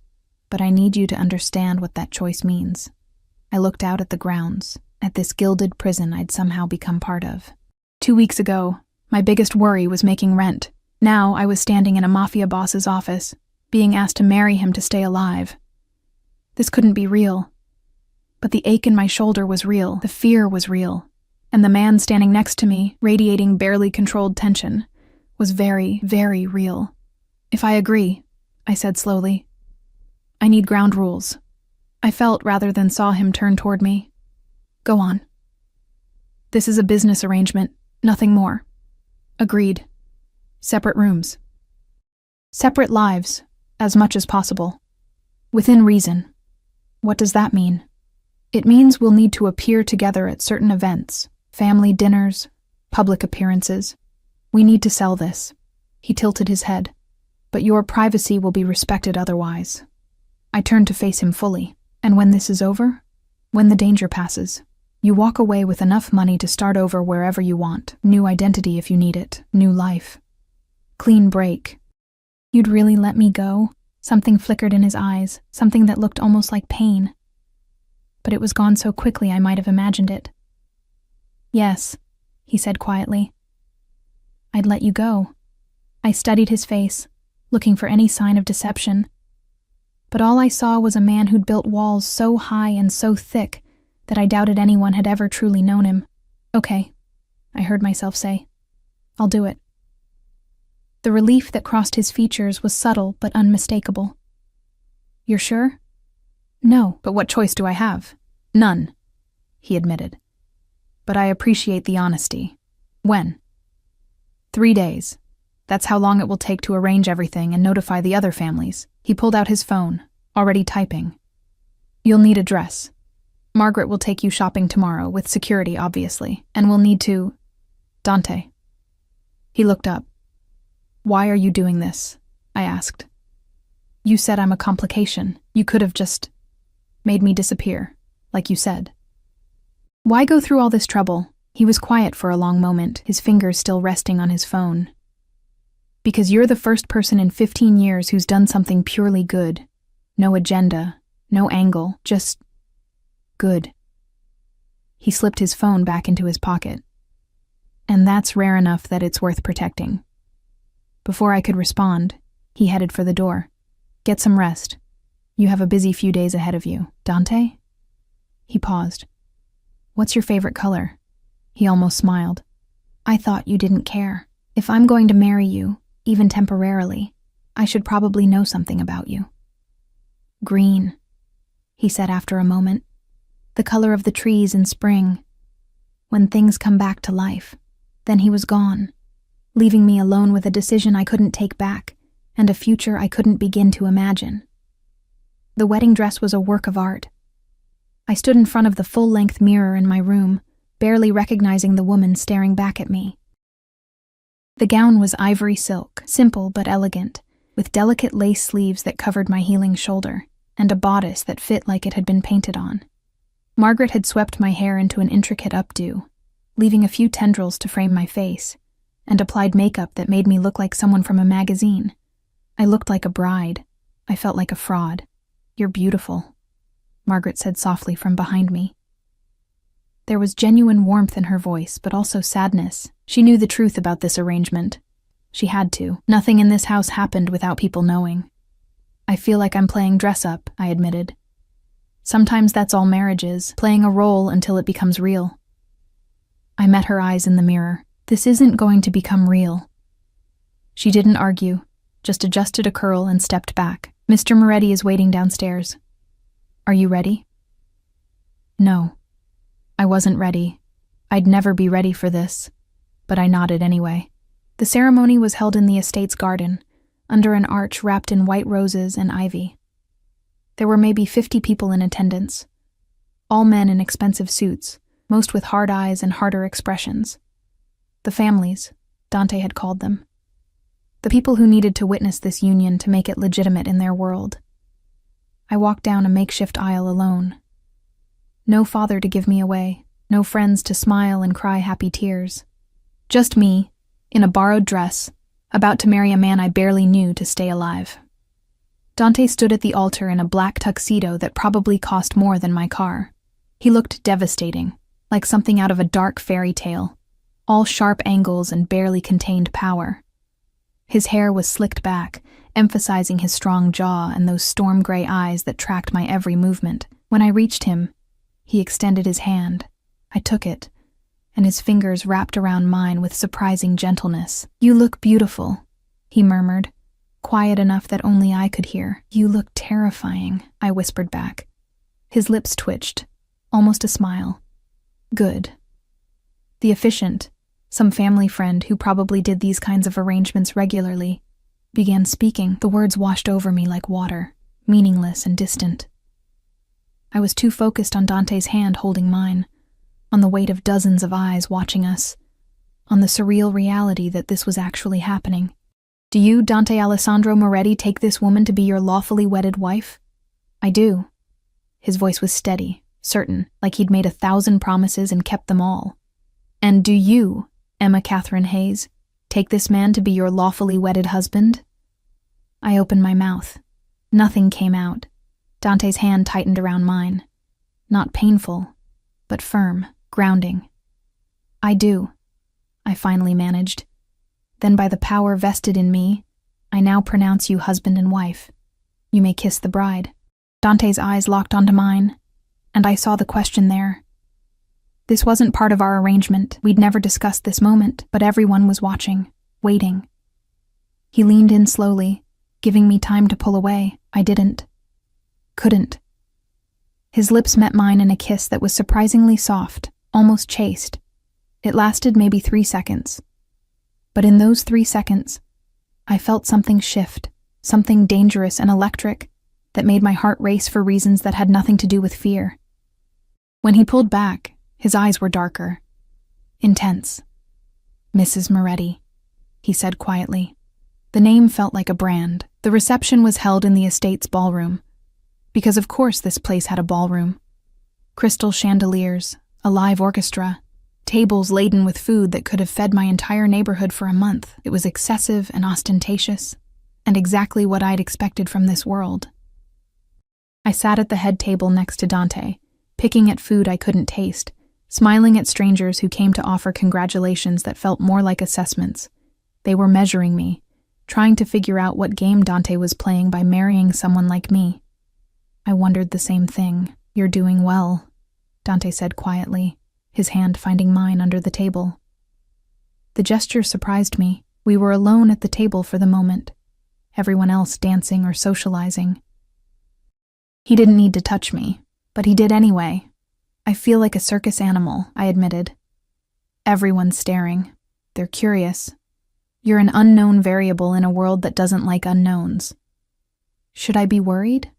but I need you to understand what that choice means. I looked out at the grounds, at this gilded prison I'd somehow become part of. 2 weeks ago, my biggest worry was making rent. Now I was standing in a Mafia boss's office, being asked to marry him to stay alive. This couldn't be real. But the ache in my shoulder was real, the fear was real, and the man standing next to me, radiating barely controlled tension, was very, very real. If I agree, I said slowly. I need ground rules. I felt rather than saw him turn toward me. Go on. This is a business arrangement, nothing more. Agreed. Separate rooms. Separate lives, as much as possible. Within reason. What does that mean? It means we'll need to appear together at certain events, family dinners, public appearances. We need to sell this. He tilted his head. But your privacy will be respected otherwise. I turned to face him fully. And when this is over, when the danger passes, you walk away with enough money to start over wherever you want. New identity if you need it. New life. Clean break. You'd really let me go? Something flickered in his eyes, something that looked almost like pain. But it was gone so quickly I might have imagined it. Yes, he said quietly. I'd let you go. I studied his face, looking for any sign of deception. But all I saw was a man who'd built walls so high and so thick that I doubted anyone had ever truly known him. Okay, I heard myself say. I'll do it. The relief that crossed his features was subtle but unmistakable. "You're sure?" "No, but what choice do I have?" "None," he admitted. "But I appreciate the honesty. When?" 3 days. That's how long it will take to arrange everything and notify the other families." He pulled out his phone, already typing. "You'll need a dress. Margaret will take you shopping tomorrow, with security, obviously, and we'll need to—" "Dante." He looked up. "Why are you doing this?" I asked. "You said I'm a complication. You could have just made me disappear, like you said." "Why go through all this trouble?" He was quiet for a long moment, his fingers still resting on his phone. "Because you're the first person in 15 years who's done something purely good. No agenda, no angle, just good." He slipped his phone back into his pocket. "And that's rare enough that it's worth protecting." Before I could respond, he headed for the door. "Get some rest. You have a busy few days ahead of you. Dante?" He paused. "What's your favorite color?" He almost smiled. "I thought you didn't care. If I'm going to marry you, even temporarily, I should probably know something about you." "Green," he said after a moment. "The color of the trees in spring. When things come back to life." Then he was gone, leaving me alone with a decision I couldn't take back and a future I couldn't begin to imagine. The wedding dress was a work of art. I stood in front of the full-length mirror in my room, barely recognizing the woman staring back at me. The gown was ivory silk, simple but elegant, with delicate lace sleeves that covered my healing shoulder, and a bodice that fit like it had been painted on. Margaret had swept my hair into an intricate updo, leaving a few tendrils to frame my face, and applied makeup that made me look like someone from a magazine. I looked like a bride. I felt like a fraud. "You're beautiful," Margaret said softly from behind me. There was genuine warmth in her voice, but also sadness. She knew the truth about this arrangement. She had to. Nothing in this house happened without people knowing. "I feel like I'm playing dress-up," I admitted. "Sometimes that's all marriage is, playing a role until it becomes real." I met her eyes in the mirror. "This isn't going to become real." She didn't argue, just adjusted a curl and stepped back. "Mr. Moretti is waiting downstairs. Are you ready?" No. I wasn't ready. I'd never be ready for this, but I nodded anyway. The ceremony was held in the estate's garden, under an arch wrapped in white roses and ivy. There were maybe 50 people in attendance, all men in expensive suits, most with hard eyes and harder expressions. The families, Dante had called them. The people who needed to witness this union to make it legitimate in their world. I walked down a makeshift aisle alone. No father to give me away, no friends to smile and cry happy tears. Just me, in a borrowed dress, about to marry a man I barely knew to stay alive. Dante stood at the altar in a black tuxedo that probably cost more than my car. He looked devastating, like something out of a dark fairy tale, all sharp angles and barely contained power. His hair was slicked back, emphasizing his strong jaw and those storm-gray eyes that tracked my every movement. When I reached him, he extended his hand. I took it, and his fingers wrapped around mine with surprising gentleness. "You look beautiful," he murmured, quiet enough that only I could hear. "You look terrifying," I whispered back. His lips twitched, almost a smile. "Good." The officiant, some family friend who probably did these kinds of arrangements regularly, began speaking. The words washed over me like water, meaningless and distant. I was too focused on Dante's hand holding mine, on the weight of dozens of eyes watching us, on the surreal reality that this was actually happening. "Do you, Dante Alessandro Moretti, take this woman to be your lawfully wedded wife?" "I do." His voice was steady, certain, like he'd made 1,000 promises and kept them all. "And do you, Emma Catherine Hayes, take this man to be your lawfully wedded husband?" I opened my mouth. Nothing came out. Dante's hand tightened around mine. Not painful, but firm, grounding. "I do," I finally managed. "Then by the power vested in me, I now pronounce you husband and wife. You may kiss the bride." Dante's eyes locked onto mine, and I saw the question there. This wasn't part of our arrangement. We'd never discussed this moment, but everyone was watching, waiting. He leaned in slowly, giving me time to pull away. I didn't. Couldn't. His lips met mine in a kiss that was surprisingly soft, almost chaste. It lasted maybe 3 seconds. But in those 3 seconds, I felt something shift, something dangerous and electric that made my heart race for reasons that had nothing to do with fear. When he pulled back, his eyes were darker, intense. "Mrs. Moretti," he said quietly. The name felt like a brand. The reception was held in the estate's ballroom, because of course this place had a ballroom. Crystal chandeliers, a live orchestra, tables laden with food that could have fed my entire neighborhood for a month. It was excessive and ostentatious, and exactly what I'd expected from this world. I sat at the head table next to Dante, picking at food I couldn't taste, smiling at strangers who came to offer congratulations that felt more like assessments. They were measuring me, trying to figure out what game Dante was playing by marrying someone like me. I wondered the same thing. "You're doing well," Dante said quietly, his hand finding mine under the table. The gesture surprised me. We were alone at the table for the moment, everyone else dancing or socializing. He didn't need to touch me, but he did anyway. "I feel like a circus animal," I admitted. "Everyone's staring. They're curious. You're an unknown variable in a world that doesn't like unknowns." "Should I be worried?"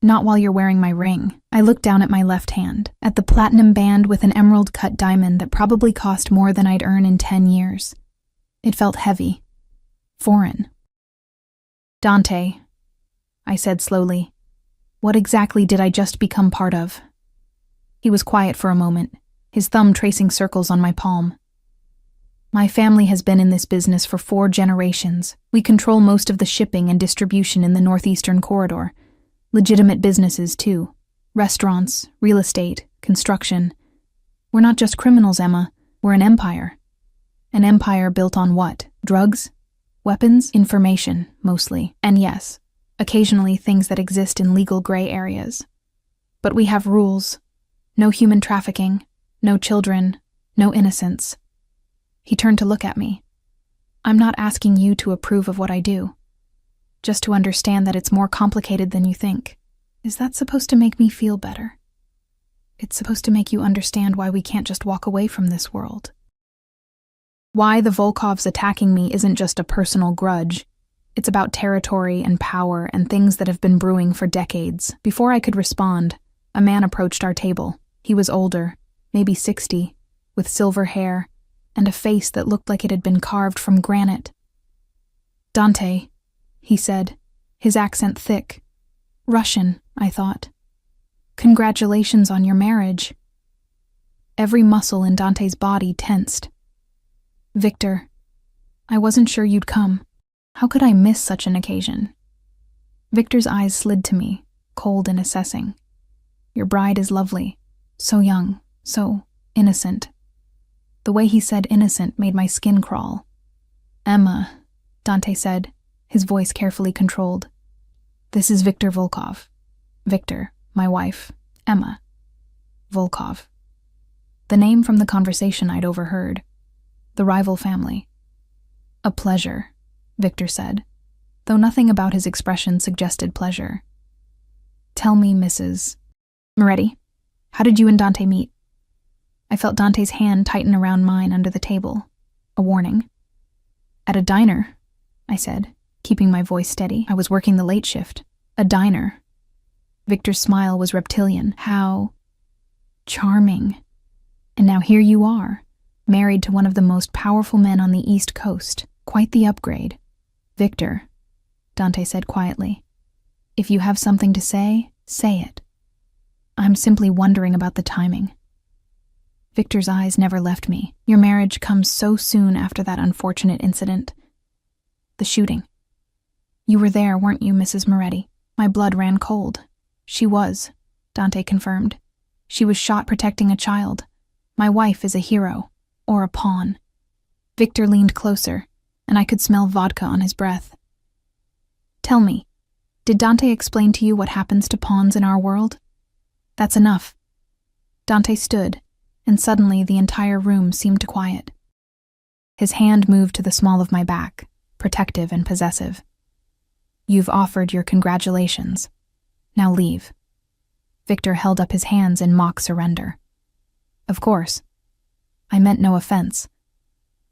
"Not while you're wearing my ring." I looked down at my left hand, at the platinum band with an emerald-cut diamond that probably cost more than I'd earn in 10 years. It felt heavy. Foreign. "Dante," I said slowly, "what exactly did I just become part of?" He was quiet for a moment, his thumb tracing circles on my palm. "My family has been in this business for 4 generations. We control most of the shipping and distribution in the northeastern corridor. Legitimate businesses, too. Restaurants, real estate, construction. We're not just criminals, Emma. We're an empire. An empire built on what? Drugs? Weapons? Information, mostly. And yes, occasionally things that exist in legal gray areas. But we have rules. No human trafficking, no children, no innocents." He turned to look at me. "I'm not asking you to approve of what I do. Just to understand that it's more complicated than you think. Is that supposed to make me feel better? It's supposed to make you understand why we can't just walk away from this world. Why the Volkovs attacking me isn't just a personal grudge. It's about territory and power and things that have been brewing for decades." Before I could respond, a man approached our table. He was older, maybe 60, with silver hair and a face that looked like it had been carved from granite. "Dante," he said, his accent thick. Russian, I thought. "Congratulations on your marriage." Every muscle in Dante's body tensed. "Victor, I wasn't sure you'd come. How could I miss such an occasion?" Victor's eyes slid to me, cold and assessing. "Your bride is lovely. So young, so innocent." The way he said innocent made my skin crawl. "Emma," Dante said, his voice carefully controlled. "This is Victor Volkov. Victor, my wife, Emma. Volkov." The name from the conversation I'd overheard. The rival family. "A pleasure," Victor said, though nothing about his expression suggested pleasure. "Tell me, Mrs. Moretti, how did you and Dante meet?" I felt Dante's hand tighten around mine under the table. A warning. "At a diner," I said, keeping my voice steady. "I was working the late shift." "A diner." Victor's smile was reptilian. "How charming. And now here you are, married to one of the most powerful men on the East Coast. Quite the upgrade." "Victor," Dante said quietly, "if you have something to say, say it. I'm simply wondering about the timing." Victor's eyes never left me. "Your marriage comes so soon after that unfortunate incident. The shooting. You were there, weren't you, Mrs. Moretti?" My blood ran cold. "She was," Dante confirmed. "She was shot protecting a child. My wife is a hero, or a pawn." Victor leaned closer, and I could smell vodka on his breath. "Tell me, did Dante explain to you what happens to pawns in our world?" "That's enough." Dante stood, and suddenly the entire room seemed to quiet. His hand moved to the small of my back, protective and possessive. You've offered your congratulations. Now leave. Victor held up his hands in mock surrender. Of course. I meant no offense.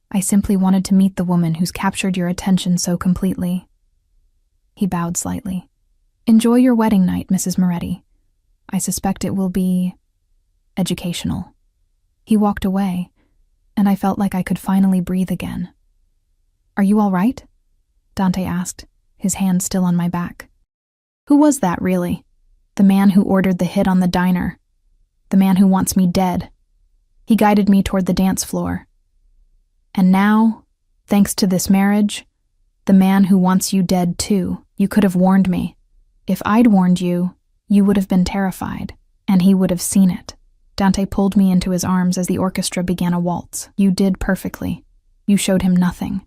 I simply wanted to meet the woman who's captured your attention so completely. He bowed slightly. Enjoy your wedding night, Mrs. Moretti. I suspect it will be educational. He walked away, and I felt like I could finally breathe again. Are you all right? Dante asked, his hand still on my back. Who was that, really? The man who ordered the hit on the diner. The man who wants me dead. He guided me toward the dance floor. And now, thanks to this marriage, the man who wants you dead too. You could have warned me. If I'd warned you, you would have been terrified, and he would have seen it. Dante pulled me into his arms as the orchestra began a waltz. You did perfectly. You showed him nothing.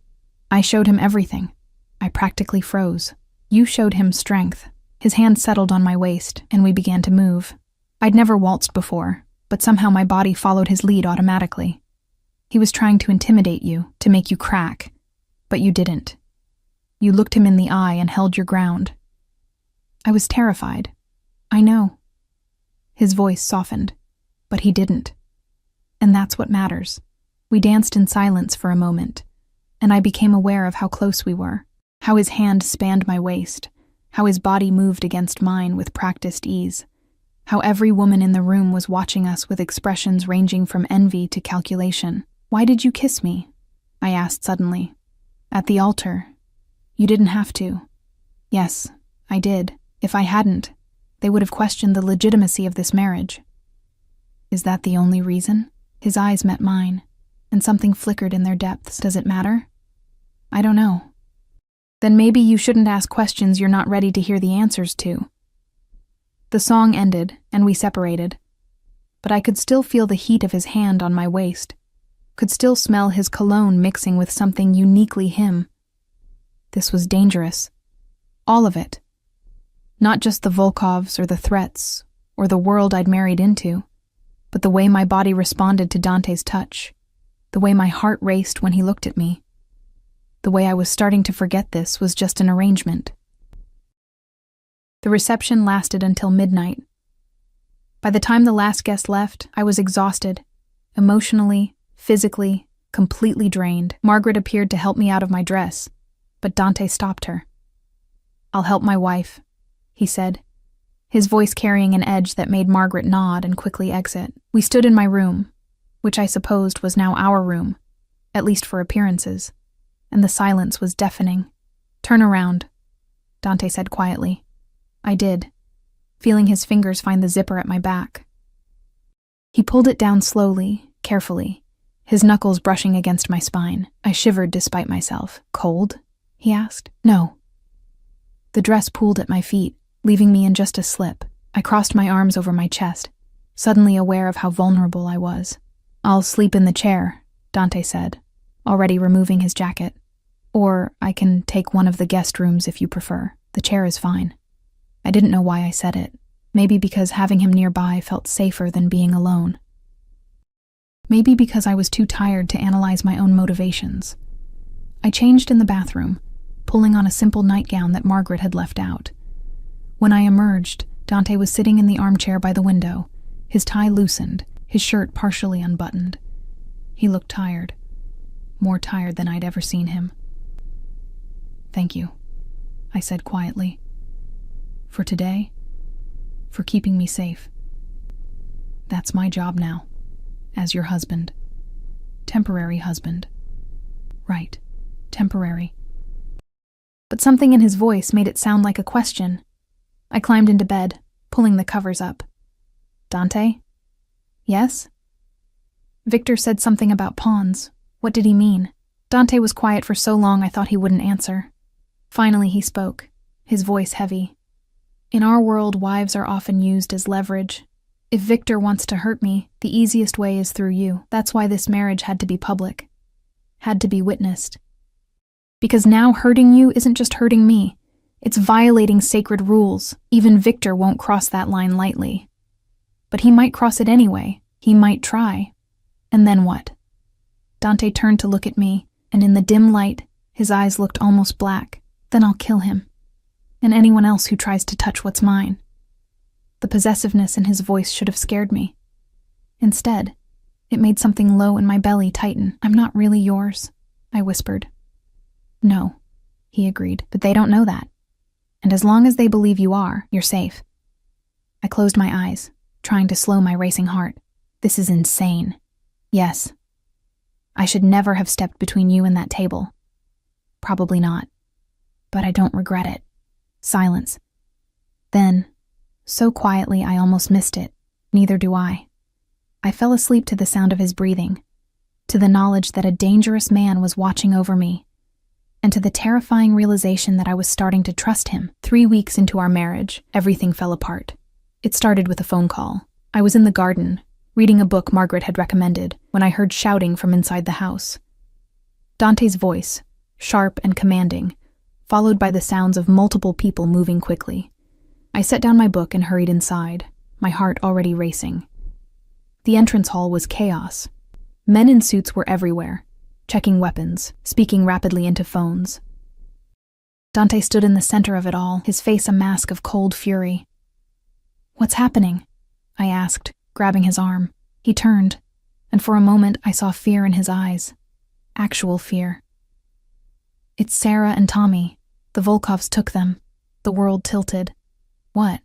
I showed him everything. I practically froze. You showed him strength. His hand settled on my waist, and we began to move. I'd never waltzed before, but somehow my body followed his lead automatically. He was trying to intimidate you, to make you crack, but you didn't. You looked him in the eye and held your ground. I was terrified. I know. His voice softened, but he didn't. And that's what matters. We danced in silence for a moment, and I became aware of how close we were, how his hand spanned my waist, how his body moved against mine with practiced ease, how every woman in the room was watching us with expressions ranging from envy to calculation. Why did you kiss me? I asked suddenly. At the altar. You didn't have to. Yes, I did. If I hadn't, they would have questioned the legitimacy of this marriage. Is that the only reason? His eyes met mine, and something flickered in their depths. Does it matter? I don't know. Then maybe you shouldn't ask questions you're not ready to hear the answers to. The song ended, and we separated, but I could still feel the heat of his hand on my waist, could still smell his cologne mixing with something uniquely him. This was dangerous. All of it. Not just the Volkovs or the threats or the world I'd married into, but the way my body responded to Dante's touch, the way my heart raced when he looked at me, the way I was starting to forget this was just an arrangement. The reception lasted until midnight. By the time the last guest left, I was exhausted, emotionally, physically, completely drained. Margaret appeared to help me out of my dress, but Dante stopped her. I'll help my wife, he said, his voice carrying an edge that made Margaret nod and quickly exit. We stood in my room, which I supposed was now our room, at least for appearances, and the silence was deafening. Turn around, Dante said quietly. I did, feeling his fingers find the zipper at my back. He pulled it down slowly, carefully, his knuckles brushing against my spine. I shivered despite myself. Cold? He asked. No. The dress pooled at my feet, leaving me in just a slip. I crossed my arms over my chest, suddenly aware of how vulnerable I was. I'll sleep in the chair, Dante said, already removing his jacket. Or I can take one of the guest rooms if you prefer. The chair is fine. I didn't know why I said it. Maybe because having him nearby felt safer than being alone. Maybe because I was too tired to analyze my own motivations. I changed in the bathroom, pulling on a simple nightgown that Margaret had left out. When I emerged, Dante was sitting in the armchair by the window, his tie loosened, his shirt partially unbuttoned. He looked tired, more tired than I'd ever seen him. Thank you, I said quietly. For today, for keeping me safe. That's my job now, as your husband. Temporary husband. Right, temporary. But something in his voice made it sound like a question. I climbed into bed, pulling the covers up. Dante? Yes? Victor said something about pawns. What did he mean? Dante was quiet for so long I thought he wouldn't answer. Finally he spoke, his voice heavy. In our world, wives are often used as leverage. If Victor wants to hurt me, the easiest way is through you. That's why this marriage had to be public. Had to be witnessed. Because now hurting you isn't just hurting me. It's violating sacred rules. Even Victor won't cross that line lightly. But he might cross it anyway. He might try. And then what? Dante turned to look at me, and in the dim light, His eyes looked almost black. Then I'll kill him. And anyone else who tries to touch what's mine. The possessiveness in his voice should have scared me. Instead, it made something low in my belly tighten. I'm not really yours, I whispered. No, he agreed, but they don't know that. And as long as they believe you are, you're safe. I closed my eyes, trying to slow my racing heart. This is insane. Yes. I should never have stepped between you and that table. Probably not. But I don't regret it. Silence. Then, so quietly I almost missed it. Neither do I. I fell asleep to the sound of his breathing, to the knowledge that a dangerous man was watching over me, and to the terrifying realization that I was starting to trust him. 3 weeks into our marriage, everything fell apart. It started with a phone call. I was in the garden, reading a book Margaret had recommended, when I heard shouting from inside the house. Dante's voice, sharp and commanding, followed by the sounds of multiple people moving quickly. I set down my book and hurried inside, my heart already racing. The entrance hall was chaos. Men in suits were everywhere, checking weapons, speaking rapidly into phones. Dante stood in the center of it all, his face a mask of cold fury. "What's happening?" I asked, grabbing his arm. He turned, and for a moment I saw fear in his eyes. Actual fear. "It's Sarah and Tommy. The Volkovs took them." The world tilted. "What?"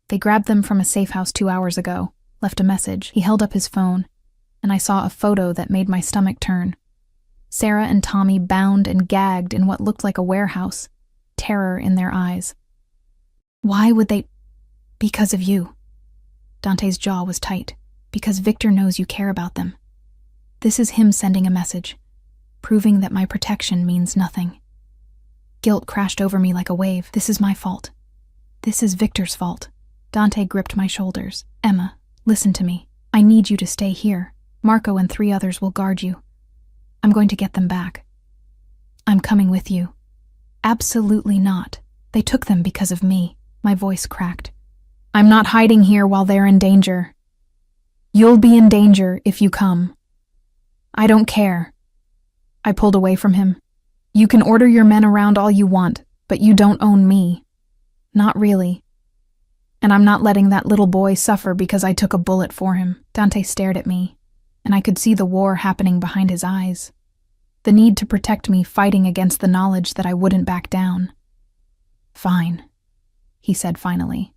"They grabbed them from a safe house 2 hours ago, left a message." He held up his phone, and I saw a photo that made my stomach turn. Sarah and Tommy bound and gagged in what looked like a warehouse, terror in their eyes. "Why would they—" "Because of you." Dante's jaw was tight. "Because Victor knows you care about them. This is him sending a message, proving that my protection means nothing." Guilt crashed over me like a wave. This is my fault. This is Victor's fault. Dante gripped my shoulders. "Emma, listen to me. I need you to stay here. Marco and 3 others will guard you. I'm going to get them back." "I'm coming with you." "Absolutely not. They took them because of me." My voice cracked. "I'm not hiding here while they're in danger. You'll be in danger if you come. I don't care." I pulled away from him. "You can order your men around all you want, but you don't own me. Not really. And I'm not letting that little boy suffer because I took a bullet for him." Dante stared at me, and I could see the war happening behind his eyes. The need to protect me fighting against the knowledge that I wouldn't back down. "Fine," he said finally.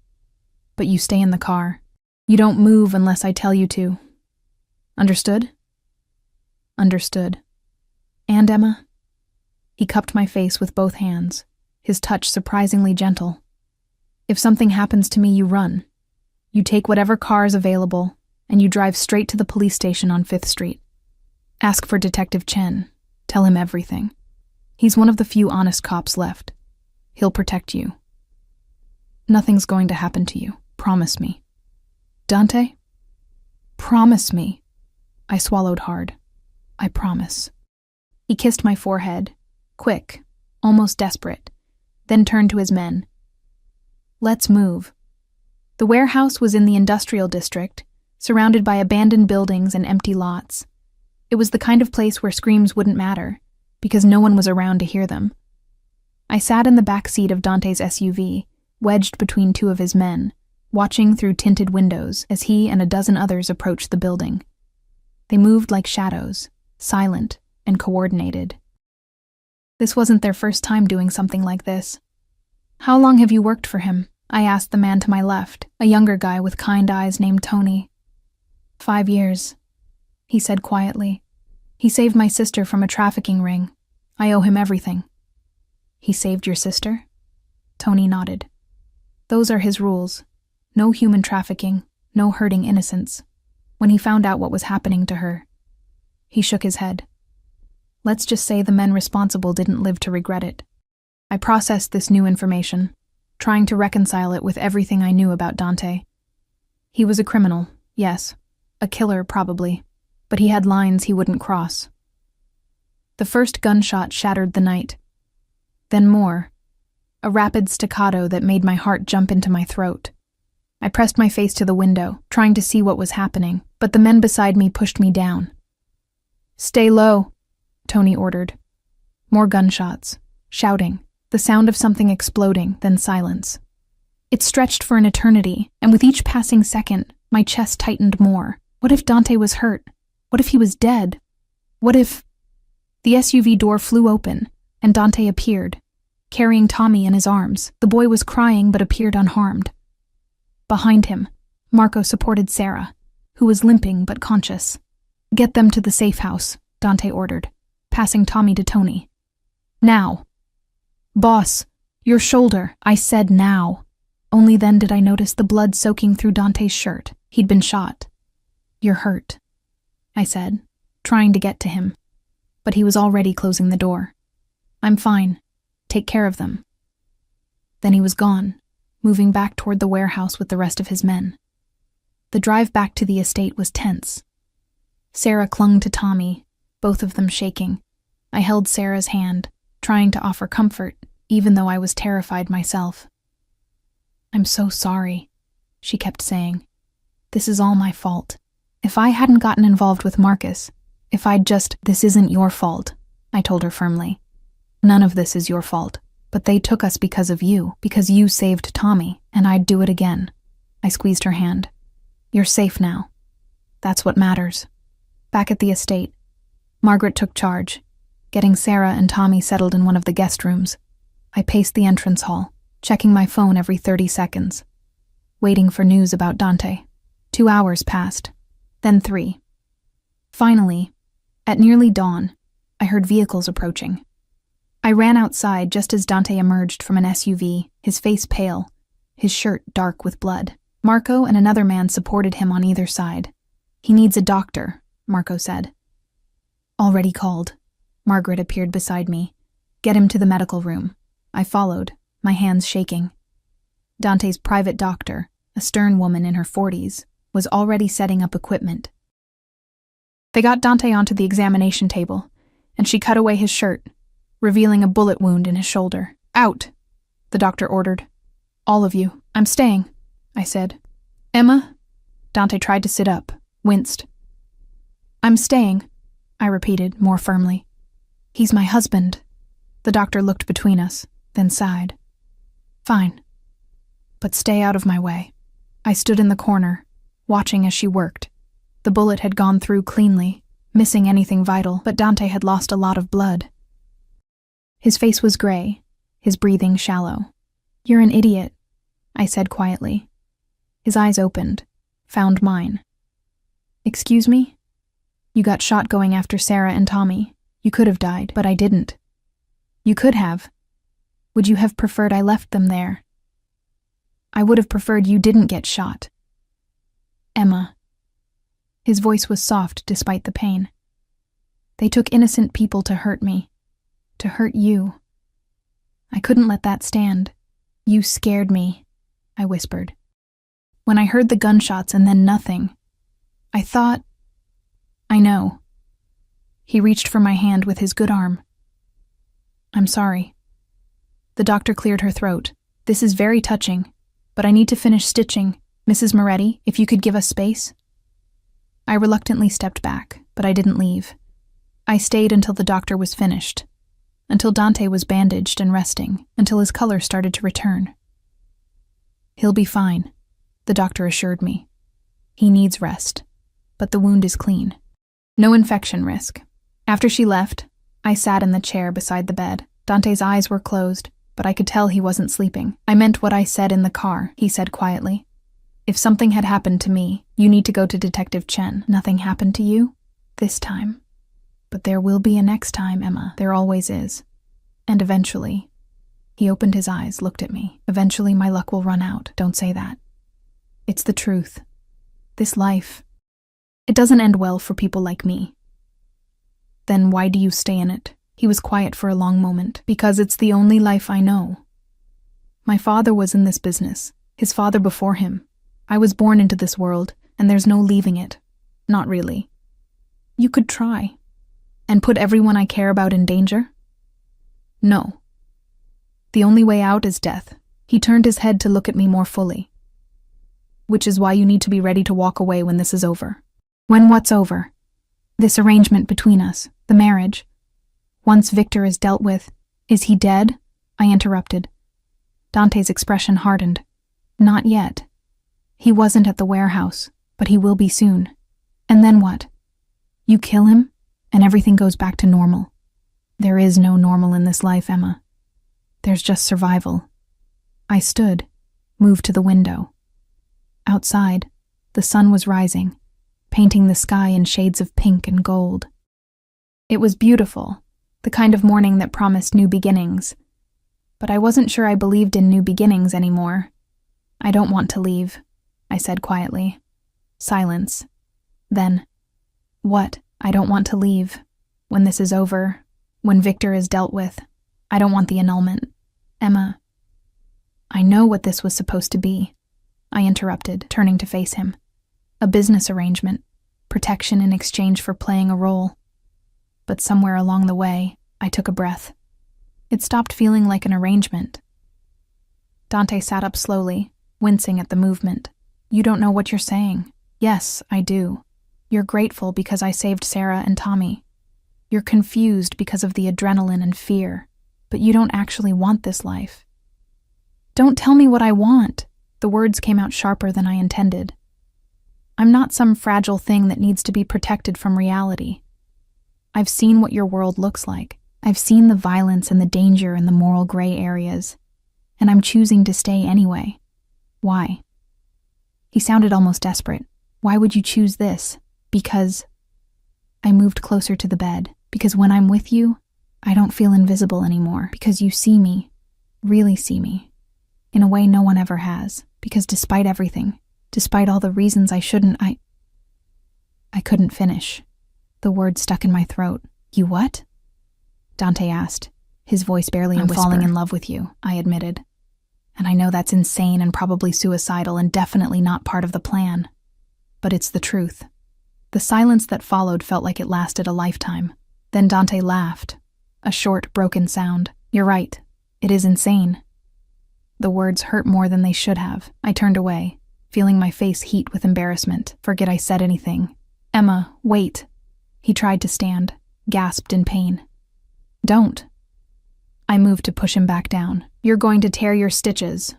"But you stay in the car. You don't move unless I tell you to. Understood?" "Understood." "And Emma?" He cupped my face with both hands, his touch surprisingly gentle. "If something happens to me, you run. You take whatever car is available, and you drive straight to the police station on 5th Street. Ask for Detective Chen. Tell him everything. He's one of the few honest cops left. He'll protect you. Nothing's going to happen to you. Promise me." "Dante?" "Promise me." I swallowed hard. "I promise." He kissed my forehead, quick, almost desperate, then turned to his men. "Let's move." The warehouse was in the industrial district, surrounded by abandoned buildings and empty lots. It was the kind of place where screams wouldn't matter, because no one was around to hear them. I sat in the back seat of Dante's SUV, wedged between 2 of his men, watching through tinted windows as he and a dozen others approached the building. They moved like shadows, silent and coordinated. This wasn't their first time doing something like this. "How long have you worked for him?" I asked the man to my left, a younger guy with kind eyes named Tony. 5 years, he said quietly. "He saved my sister from a trafficking ring. I owe him everything." "He saved your sister?" Tony nodded. "Those are his rules. No human trafficking, no hurting innocents. When he found out what was happening to her." He shook his head. "Let's just say the men responsible didn't live to regret it." I processed this new information, trying to reconcile it with everything I knew about Dante. He was a criminal, yes, a killer probably, but he had lines he wouldn't cross. The first gunshot shattered the night. Then more, a rapid staccato that made my heart jump into my throat. I pressed my face to the window, trying to see what was happening, but the men beside me pushed me down. "Stay low," Tony ordered. More gunshots, shouting, the sound of something exploding, then silence. It stretched for an eternity, and with each passing second, my chest tightened more. What if Dante was hurt? What if he was dead? What if... The SUV door flew open, and Dante appeared, carrying Tommy in his arms. The boy was crying but appeared unharmed. Behind him, Marco supported Sarah, who was limping but conscious. "Get them to the safe house," Dante ordered, passing Tommy to Tony. "Now." "Boss, your shoulder," I said now. Only then did I notice the blood soaking through Dante's shirt. He'd been shot. "You're hurt," I said, trying to get to him, but he was already closing the door. "I'm fine. Take care of them." Then he was gone, moving back toward the warehouse with the rest of his men. The drive back to the estate was tense. Sarah clung to Tommy, both of them shaking. I held Sarah's hand, trying to offer comfort, even though I was terrified myself. "I'm so sorry," she kept saying. "This is all my fault. If I hadn't gotten involved with Marcus, if I'd just..." "This isn't your fault," I told her firmly. "None of this is your fault, but they took us because of you, because you saved Tommy, and I'd do it again." I squeezed her hand. "You're safe now. That's what matters." Back at the estate, Margaret took charge, getting Sarah and Tommy settled in one of the guest rooms. I paced the entrance hall, checking my phone every 30 seconds, waiting for news about Dante. 2 hours passed, then 3. Finally, at nearly dawn, I heard vehicles approaching. I ran outside just as Dante emerged from an SUV, his face pale, his shirt dark with blood. Marco and another man supported him on either side. "He needs a doctor," Marco said. "Already called." Margaret appeared beside me. "Get him to the medical room." I followed, my hands shaking. Dante's private doctor, a stern woman in her 40s, was already setting up equipment. They got Dante onto the examination table, and she cut away his shirt, revealing a bullet wound in his shoulder. "Out," the doctor ordered. "All of you." "I'm staying," I said. "Emma?" Dante tried to sit up, winced. "I'm staying," I repeated, more firmly. "He's my husband." The doctor looked between us, then sighed. "Fine. But stay out of my way." I stood in the corner, watching as she worked. The bullet had gone through cleanly, missing anything vital, but Dante had lost a lot of blood. His face was gray, his breathing shallow. "You're an idiot," I said quietly. His eyes opened, found mine. "Excuse me? You got shot going after Sarah and Tommy. You could have died, but I didn't." "You could have. Would you have preferred I left them there?" "I would have preferred you didn't get shot." "Emma." His voice was soft despite the pain. "They took innocent people to hurt me. To hurt you. I couldn't let that stand. You scared me," I whispered. "When I heard the gunshots and then nothing, I thought..." "I know." He reached for my hand with his good arm. "I'm sorry." The doctor cleared her throat. "This is very touching, but I need to finish stitching. Mrs. Moretti, if you could give us space." I reluctantly stepped back, but I didn't leave. I stayed until the doctor was finished, until Dante was bandaged and resting, until his color started to return. "He'll be fine," the doctor assured me. "He needs rest, but the wound is clean. No infection risk." After she left, I sat in the chair beside the bed. Dante's eyes were closed, but I could tell he wasn't sleeping. "I meant what I said in the car," he said quietly. "If something had happened to me, you need to go to Detective Chen." "Nothing happened to you? This time. But there will be a next time, Emma. There always is. And eventually..." He opened his eyes, looked at me. "Eventually my luck will run out. Don't say that. It's the truth. This life, it doesn't end well for people like me." "Then why do you stay in it?" He was quiet for a long moment. "Because it's the only life I know. My father was in this business, his father before him. I was born into this world, and there's no leaving it. Not really. You could try. And put everyone I care about in danger? No. The only way out is death." He turned his head to look at me more fully. "Which is why you need to be ready to walk away when this is over." "When what's over?" "This arrangement between us, the marriage." Once Victor is dealt with, is he dead? I interrupted. Dante's expression hardened. Not yet. He wasn't at the warehouse, but he will be soon. And then what? You kill him, and everything goes back to normal. There is no normal in this life, Emma. There's just survival. I stood, moved to the window. Outside, the sun was rising, painting the sky in shades of pink and gold. It was beautiful, the kind of morning that promised new beginnings. But I wasn't sure I believed in new beginnings anymore. I don't want to leave, I said quietly. Silence. Then, what? I don't want to leave. When this is over, when Victor is dealt with, I don't want the annulment. Emma. I know what this was supposed to be, I interrupted, turning to face him. A business arrangement, protection in exchange for playing a role. But somewhere along the way, I took a breath. It stopped feeling like an arrangement. Dante sat up slowly, wincing at the movement. You don't know what you're saying. Yes, I do. You're grateful because I saved Sarah and Tommy. You're confused because of the adrenaline and fear, but you don't actually want this life. Don't tell me what I want. The words came out sharper than I intended. I'm not some fragile thing that needs to be protected from reality. I've seen what your world looks like. I've seen the violence and the danger and the moral gray areas, and I'm choosing to stay anyway. Why? He sounded almost desperate. Why would you choose this? Because... I moved closer to the bed. Because when I'm with you, I don't feel invisible anymore. Because you see me, really see me, in a way no one ever has. Because despite everything, despite all the reasons I shouldn't, I couldn't finish. The word stuck in my throat. You what? Dante asked, his voice barely a whisper. I'm falling in love with you, I admitted. And I know that's insane and probably suicidal and definitely not part of the plan. But it's the truth. The silence that followed felt like it lasted a lifetime. Then Dante laughed, a short, broken sound. You're right. It is insane. The words hurt more than they should have. I turned away, feeling my face heat with embarrassment. Forget I said anything. Emma, wait. He tried to stand, gasped in pain. Don't. I moved to push him back down. You're going to tear your stitches.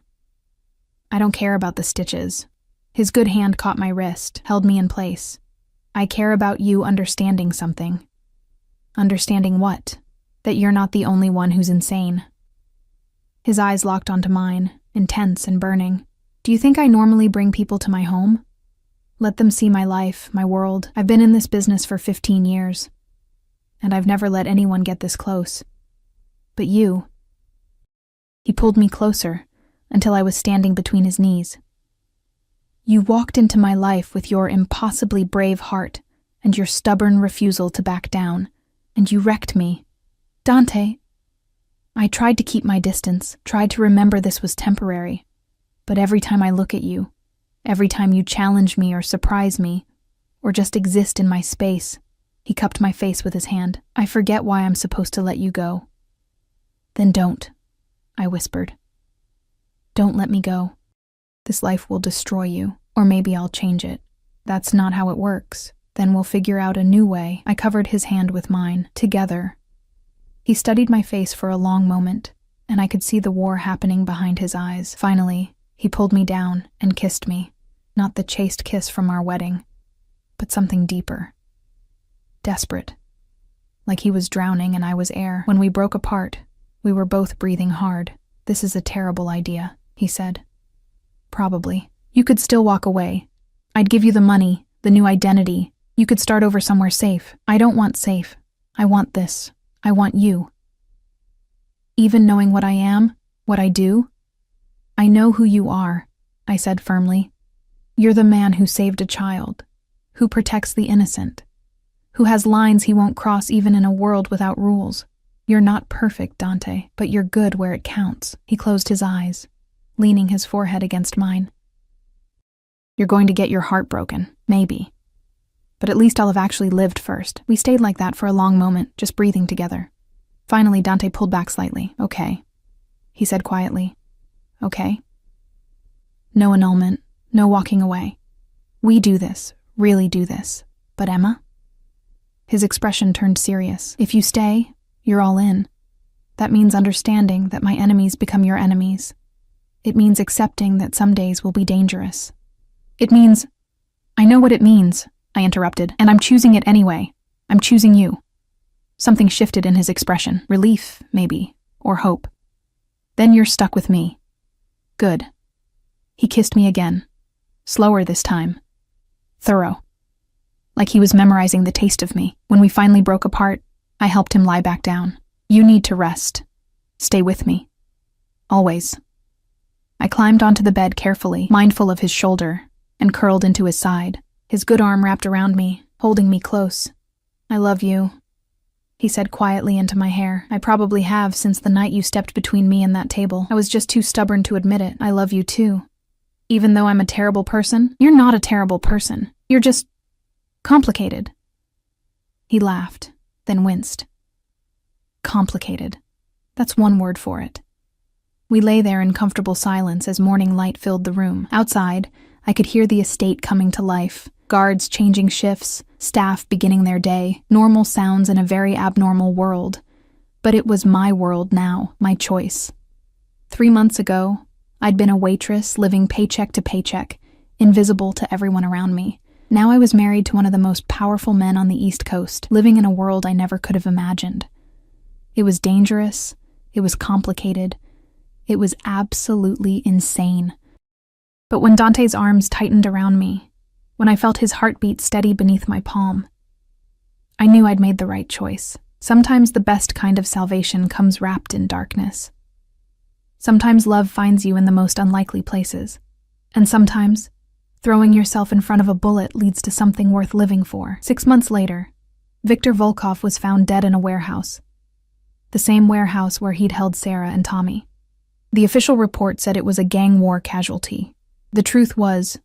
I don't care about the stitches. His good hand caught my wrist, held me in place. I care about you understanding something. Understanding what? That you're not the only one who's insane. His eyes locked onto mine, intense and burning. Do you think I normally bring people to my home? Let them see my life, my world. I've been in this business for 15 years. And I've never let anyone get this close. But you. He pulled me closer, until I was standing between his knees. You walked into my life with your impossibly brave heart and your stubborn refusal to back down, and you wrecked me. Dante. I tried to keep my distance, tried to remember this was temporary, but every time I look at you, every time you challenge me or surprise me, or just exist in my space, he cupped my face with his hand. I forget why I'm supposed to let you go. Then don't, I whispered. Don't let me go. This life will destroy you, or maybe I'll change it. That's not how it works. Then we'll figure out a new way. I covered his hand with mine, together. He studied my face for a long moment, and I could see the war happening behind his eyes. Finally, he pulled me down and kissed me, not the chaste kiss from our wedding, but something deeper. Desperate. Like he was drowning and I was air. When we broke apart, we were both breathing hard. This is a terrible idea, he said. Probably. You could still walk away. I'd give you the money, the new identity. You could start over somewhere safe. I don't want safe. I want this. I want you. Even knowing what I am, what I do? I know who you are, I said firmly. You're the man who saved a child, who protects the innocent, who has lines he won't cross even in a world without rules. You're not perfect, Dante, but you're good where it counts. He closed his eyes, leaning his forehead against mine. You're going to get your heart broken, maybe. But at least I'll have actually lived first. We stayed like that for a long moment, just breathing together. Finally, Dante pulled back slightly. Okay, he said quietly. Okay. No annulment, no walking away. We do this, really do this. But Emma? His expression turned serious. If you stay, You're all in. That means understanding that my enemies become your enemies. It means accepting that some days will be dangerous. It means— I know what it means, I interrupted, and I'm choosing it anyway. I'm choosing you. Something shifted in his expression. Relief, maybe, or hope. Then you're stuck with me. Good. He kissed me again. Slower this time. Thorough. Like he was memorizing the taste of me. When we finally broke apart, I helped him lie back down. You need to rest. Stay with me. Always. I climbed onto the bed carefully, mindful of his shoulder, and curled into his side. His good arm wrapped around me, holding me close. I love you, he said quietly into my hair. I probably have since the night you stepped between me and that table. I was just too stubborn to admit it. I love you too. Even though I'm a terrible person, you're not a terrible person. You're just complicated. He laughed, then winced. Complicated. That's one word for it. We lay there in comfortable silence as morning light filled the room. Outside, I could hear the estate coming to life. Guards changing shifts, staff beginning their day, normal sounds in a very abnormal world. But it was my world now, my choice. 3 months ago, I'd been a waitress living paycheck to paycheck, invisible to everyone around me. Now I was married to one of the most powerful men on the East Coast, living in a world I never could have imagined. It was dangerous, it was complicated, it was absolutely insane. But when Dante's arms tightened around me, when I felt his heartbeat steady beneath my palm, I knew I'd made the right choice. Sometimes the best kind of salvation comes wrapped in darkness. Sometimes love finds you in the most unlikely places. And sometimes, throwing yourself in front of a bullet leads to something worth living for. 6 months later, Viktor Volkov was found dead in a warehouse. The same warehouse where he'd held Sarah and Tommy. The official report said it was a gang war casualty. The truth was,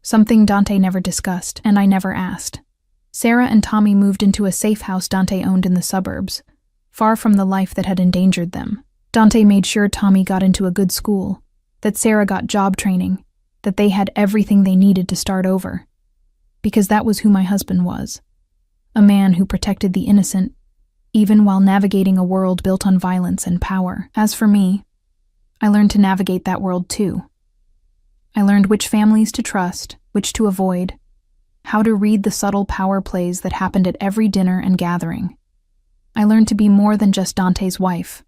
something Dante never discussed, and I never asked. Sarah and Tommy moved into a safe house Dante owned in the suburbs, far from the life that had endangered them. Dante made sure Tommy got into a good school, that Sarah got job training, that they had everything they needed to start over. Because that was who my husband was. A man who protected the innocent, even while navigating a world built on violence and power. As for me, I learned to navigate that world too. I learned which families to trust, which to avoid, how to read the subtle power plays that happened at every dinner and gathering. I learned to be more than just Dante's wife.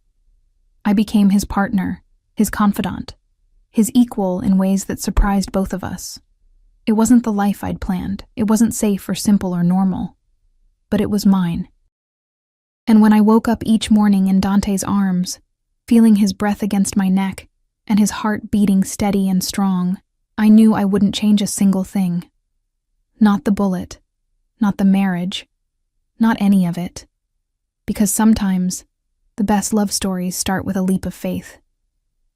I became his partner, his confidant, his equal in ways that surprised both of us. It wasn't the life I'd planned. It wasn't safe or simple or normal. But it was mine. And when I woke up each morning in Dante's arms, feeling his breath against my neck, and his heart beating steady and strong, I knew I wouldn't change a single thing. Not the bullet, not the marriage, not any of it. Because sometimes, the best love stories start with a leap of faith.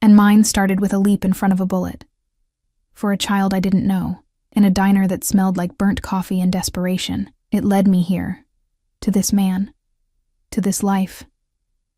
And mine started with a leap in front of a bullet. For a child I didn't know, in a diner that smelled like burnt coffee and desperation, it led me here, to this man, to this life.